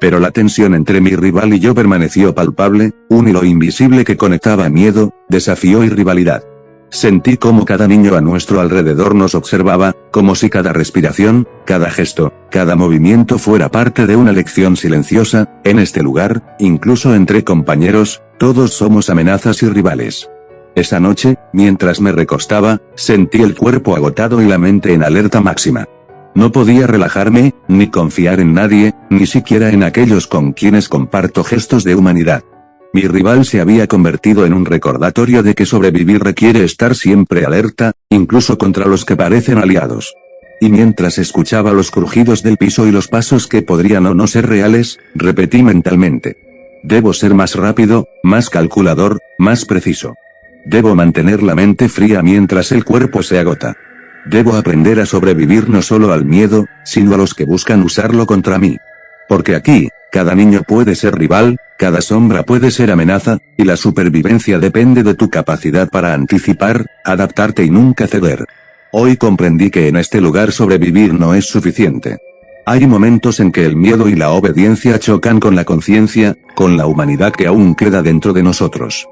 Pero la tensión entre mi rival y yo permaneció palpable, un hilo invisible que conectaba miedo, desafío y rivalidad. Sentí como cada niño a nuestro alrededor nos observaba, como si cada respiración, cada gesto, cada movimiento fuera parte de una lección silenciosa. En este lugar, incluso entre compañeros, todos somos amenazas y rivales. Esa noche, mientras me recostaba, sentí el cuerpo agotado y la mente en alerta máxima. No podía relajarme, ni confiar en nadie, ni siquiera en aquellos con quienes comparto gestos de humanidad. Mi rival se había convertido en un recordatorio de que sobrevivir requiere estar siempre alerta, incluso contra los que parecen aliados. Y mientras escuchaba los crujidos del piso y los pasos que podrían o no ser reales, repetí mentalmente. Debo ser más rápido, más calculador, más preciso. Debo mantener la mente fría mientras el cuerpo se agota. Debo aprender a sobrevivir no solo al miedo, sino a los que buscan usarlo contra mí. Porque aquí, cada niño puede ser rival, cada sombra puede ser amenaza, y la supervivencia depende de tu capacidad para anticipar, adaptarte y nunca ceder. Hoy comprendí que en este lugar sobrevivir no es suficiente. Hay momentos en que el miedo y la obediencia chocan con la conciencia, con la humanidad que aún queda dentro de nosotros.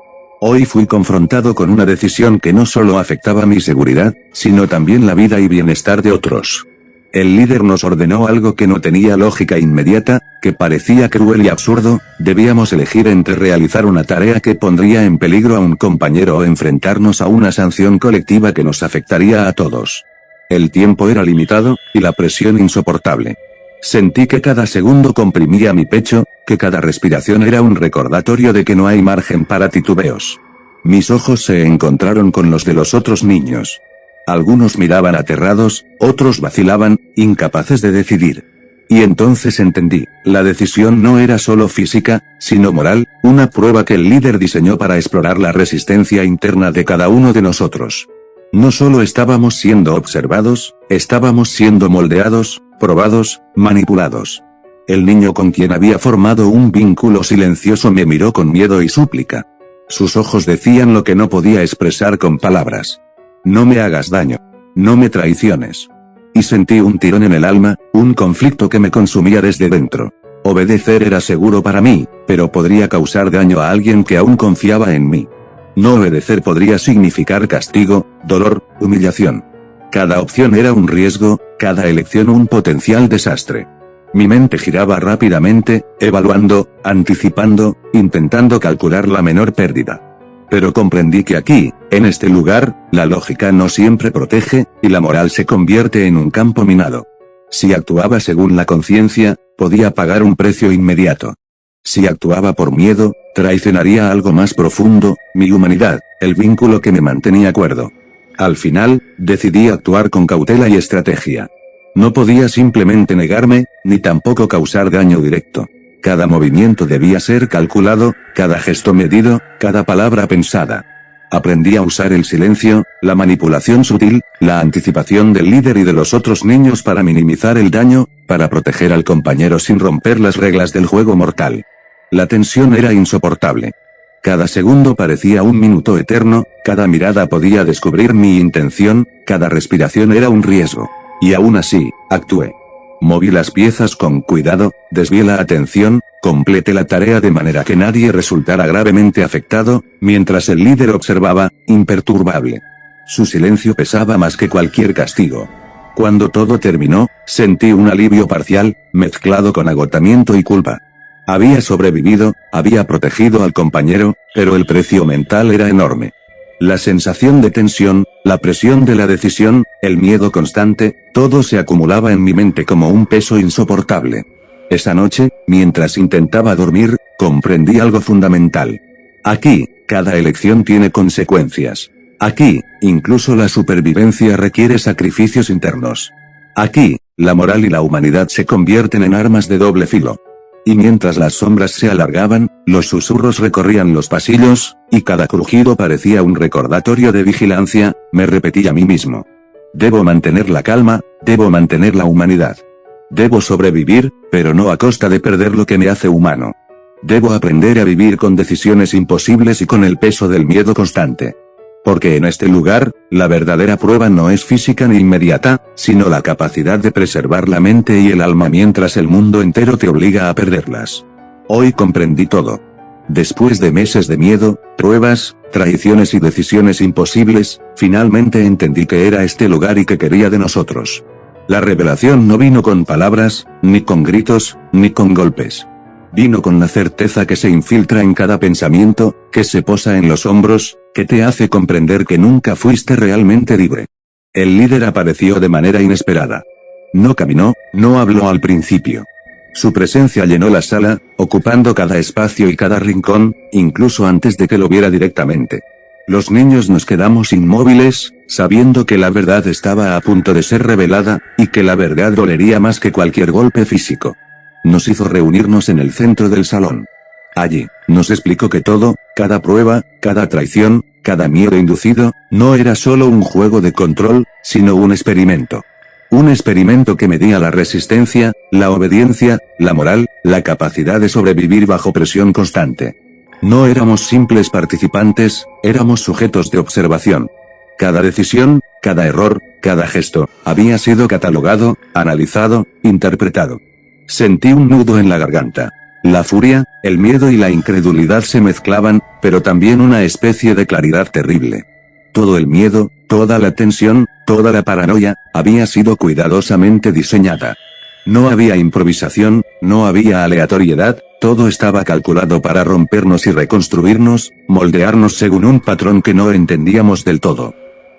Hoy fui confrontado con una decisión que no solo afectaba mi seguridad, sino también la vida y bienestar de otros. El líder nos ordenó algo que no tenía lógica inmediata, que parecía cruel y absurdo: debíamos elegir entre realizar una tarea que pondría en peligro a un compañero o enfrentarnos a una sanción colectiva que nos afectaría a todos. El tiempo era limitado, y la presión insoportable. Sentí que cada segundo comprimía mi pecho, que cada respiración era un recordatorio de que no hay margen para titubeos. Mis ojos se encontraron con los de los otros niños. Algunos miraban aterrados, otros vacilaban, incapaces de decidir. Y entonces entendí, la decisión no era solo física, sino moral, una prueba que el líder diseñó para explorar la resistencia interna de cada uno de nosotros. No solo estábamos siendo observados, estábamos siendo moldeados, probados, manipulados. El niño con quien había formado un vínculo silencioso me miró con miedo y súplica. Sus ojos decían lo que no podía expresar con palabras. No me hagas daño. No me traiciones. Y sentí un tirón en el alma, un conflicto que me consumía desde dentro. Obedecer era seguro para mí, pero podría causar daño a alguien que aún confiaba en mí. No obedecer podría significar castigo, dolor, humillación. Cada opción era un riesgo, cada elección un potencial desastre. Mi mente giraba rápidamente, evaluando, anticipando, intentando calcular la menor pérdida. Pero comprendí que aquí, en este lugar, la lógica no siempre protege, y la moral se convierte en un campo minado. Si actuaba según la conciencia, podía pagar un precio inmediato. Si actuaba por miedo, traicionaría algo más profundo, mi humanidad, el vínculo que me mantenía cuerdo. Al final, decidí actuar con cautela y estrategia. No podía simplemente negarme, ni tampoco causar daño directo. Cada movimiento debía ser calculado, cada gesto medido, cada palabra pensada. Aprendí a usar el silencio, la manipulación sutil, la anticipación del líder y de los otros niños para minimizar el daño, para proteger al compañero sin romper las reglas del juego mortal. La tensión era insoportable. Cada segundo parecía un minuto eterno, cada mirada podía descubrir mi intención, cada respiración era un riesgo. Y aún así, actué. Moví las piezas con cuidado, desvié la atención, completé la tarea de manera que nadie resultara gravemente afectado, mientras el líder observaba, imperturbable. Su silencio pesaba más que cualquier castigo. Cuando todo terminó, sentí un alivio parcial, mezclado con agotamiento y culpa. Había sobrevivido, había protegido al compañero, pero el precio mental era enorme. La sensación de tensión, la presión de la decisión, el miedo constante, todo se acumulaba en mi mente como un peso insoportable. Esa noche, mientras intentaba dormir, comprendí algo fundamental. Aquí, cada elección tiene consecuencias. Aquí, incluso la supervivencia requiere sacrificios internos. Aquí, la moral y la humanidad se convierten en armas de doble filo. Y mientras las sombras se alargaban, los susurros recorrían los pasillos, y cada crujido parecía un recordatorio de vigilancia, me repetí a mí mismo. Debo mantener la calma, debo mantener la humanidad. Debo sobrevivir, pero no a costa de perder lo que me hace humano. Debo aprender a vivir con decisiones imposibles y con el peso del miedo constante. Porque en este lugar, la verdadera prueba no es física ni inmediata, sino la capacidad de preservar la mente y el alma mientras el mundo entero te obliga a perderlas. Hoy comprendí todo. Después de meses de miedo, pruebas, traiciones y decisiones imposibles, finalmente entendí que era este lugar y que quería de nosotros. La revelación no vino con palabras, ni con gritos, ni con golpes. Vino con la certeza que se infiltra en cada pensamiento, que se posa en los hombros, que te hace comprender que nunca fuiste realmente libre. El líder apareció de manera inesperada. No caminó, no habló al principio. Su presencia llenó la sala, ocupando cada espacio y cada rincón, incluso antes de que lo viera directamente. Los niños nos quedamos inmóviles, sabiendo que la verdad estaba a punto de ser revelada, y que la verdad dolería más que cualquier golpe físico. Nos hizo reunirnos en el centro del salón. Allí, nos explicó que todo, cada prueba, cada traición, cada miedo inducido, no era solo un juego de control, sino un experimento. Un experimento que medía la resistencia, la obediencia, la moral, la capacidad de sobrevivir bajo presión constante. No éramos simples participantes, éramos sujetos de observación. Cada decisión, cada error, cada gesto, había sido catalogado, analizado, interpretado. Sentí un nudo en la garganta. La furia, el miedo y la incredulidad se mezclaban, pero también una especie de claridad terrible. Todo el miedo, toda la tensión, toda la paranoia, había sido cuidadosamente diseñada. No había improvisación, no había aleatoriedad, todo estaba calculado para rompernos y reconstruirnos, moldearnos según un patrón que no entendíamos del todo.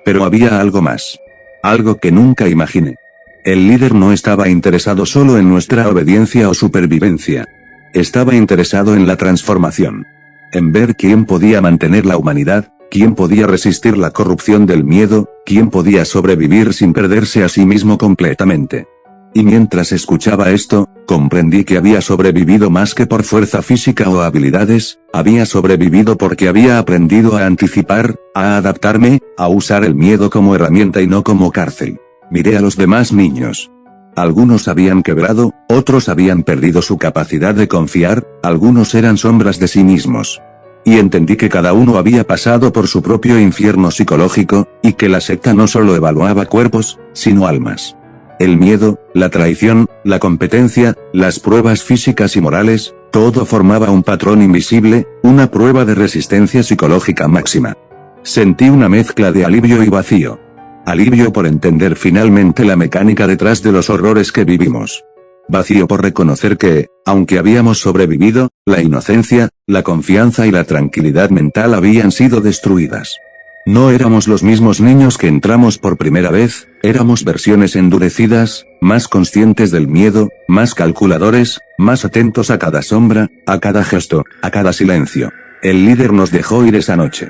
Pero había algo más. Algo que nunca imaginé. El líder no estaba interesado solo en nuestra obediencia o supervivencia. Estaba interesado en la transformación. En ver quién podía mantener la humanidad, quién podía resistir la corrupción del miedo, quién podía sobrevivir sin perderse a sí mismo completamente. Y mientras escuchaba esto, Comprendí que había sobrevivido más que por fuerza física o habilidades, había sobrevivido porque había aprendido a anticipar, a adaptarme, a usar el miedo como herramienta y no como cárcel. Miré a los demás niños. Algunos habían quebrado, otros habían perdido su capacidad de confiar, algunos eran sombras de sí mismos. Y entendí que cada uno había pasado por su propio infierno psicológico, y que la secta no solo evaluaba cuerpos, sino almas. El miedo, la traición, la competencia, las pruebas físicas y morales, todo formaba un patrón invisible, una prueba de resistencia psicológica máxima. Sentí una mezcla de alivio y vacío. Alivio por entender finalmente la mecánica detrás de los horrores que vivimos. Vacío por reconocer que, aunque habíamos sobrevivido, la inocencia, la confianza y la tranquilidad mental habían sido destruidas. No éramos los mismos niños que entramos por primera vez, éramos versiones endurecidas, más conscientes del miedo, más calculadores, más atentos a cada sombra, a cada gesto, a cada silencio. El líder nos dejó ir esa noche.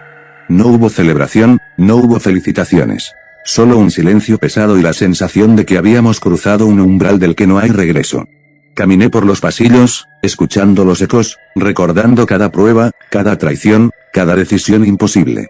No hubo celebración, no hubo felicitaciones. Solo un silencio pesado y la sensación de que habíamos cruzado un umbral del que no hay regreso. Caminé por los pasillos, escuchando los ecos, recordando cada prueba, cada traición, cada decisión imposible.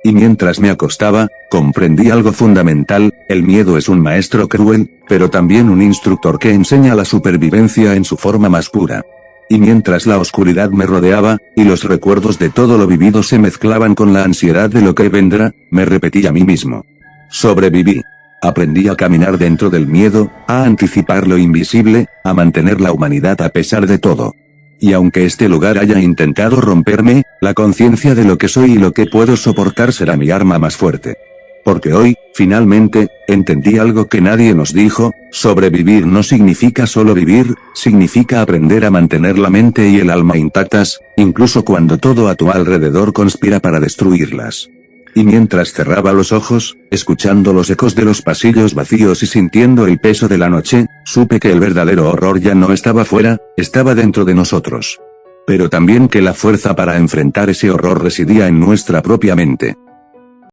Y mientras me acostaba, comprendí algo fundamental: el miedo es un maestro cruel, pero también un instructor que enseña la supervivencia en su forma más pura. Y mientras la oscuridad me rodeaba, y los recuerdos de todo lo vivido se mezclaban con la ansiedad de lo que vendrá, me repetí a mí mismo: sobreviví. Aprendí a caminar dentro del miedo, a anticipar lo invisible, a mantener la humanidad a pesar de todo. Y aunque este lugar haya intentado romperme, la conciencia de lo que soy y lo que puedo soportar será mi arma más fuerte. Porque hoy, finalmente, entendí algo que nadie nos dijo: sobrevivir no significa solo vivir, significa aprender a mantener la mente y el alma intactas, incluso cuando todo a tu alrededor conspira para destruirlas. Y mientras cerraba los ojos, escuchando los ecos de los pasillos vacíos y sintiendo el peso de la noche, supe que el verdadero horror ya no estaba fuera, estaba dentro de nosotros. Pero también que la fuerza para enfrentar ese horror residía en nuestra propia mente.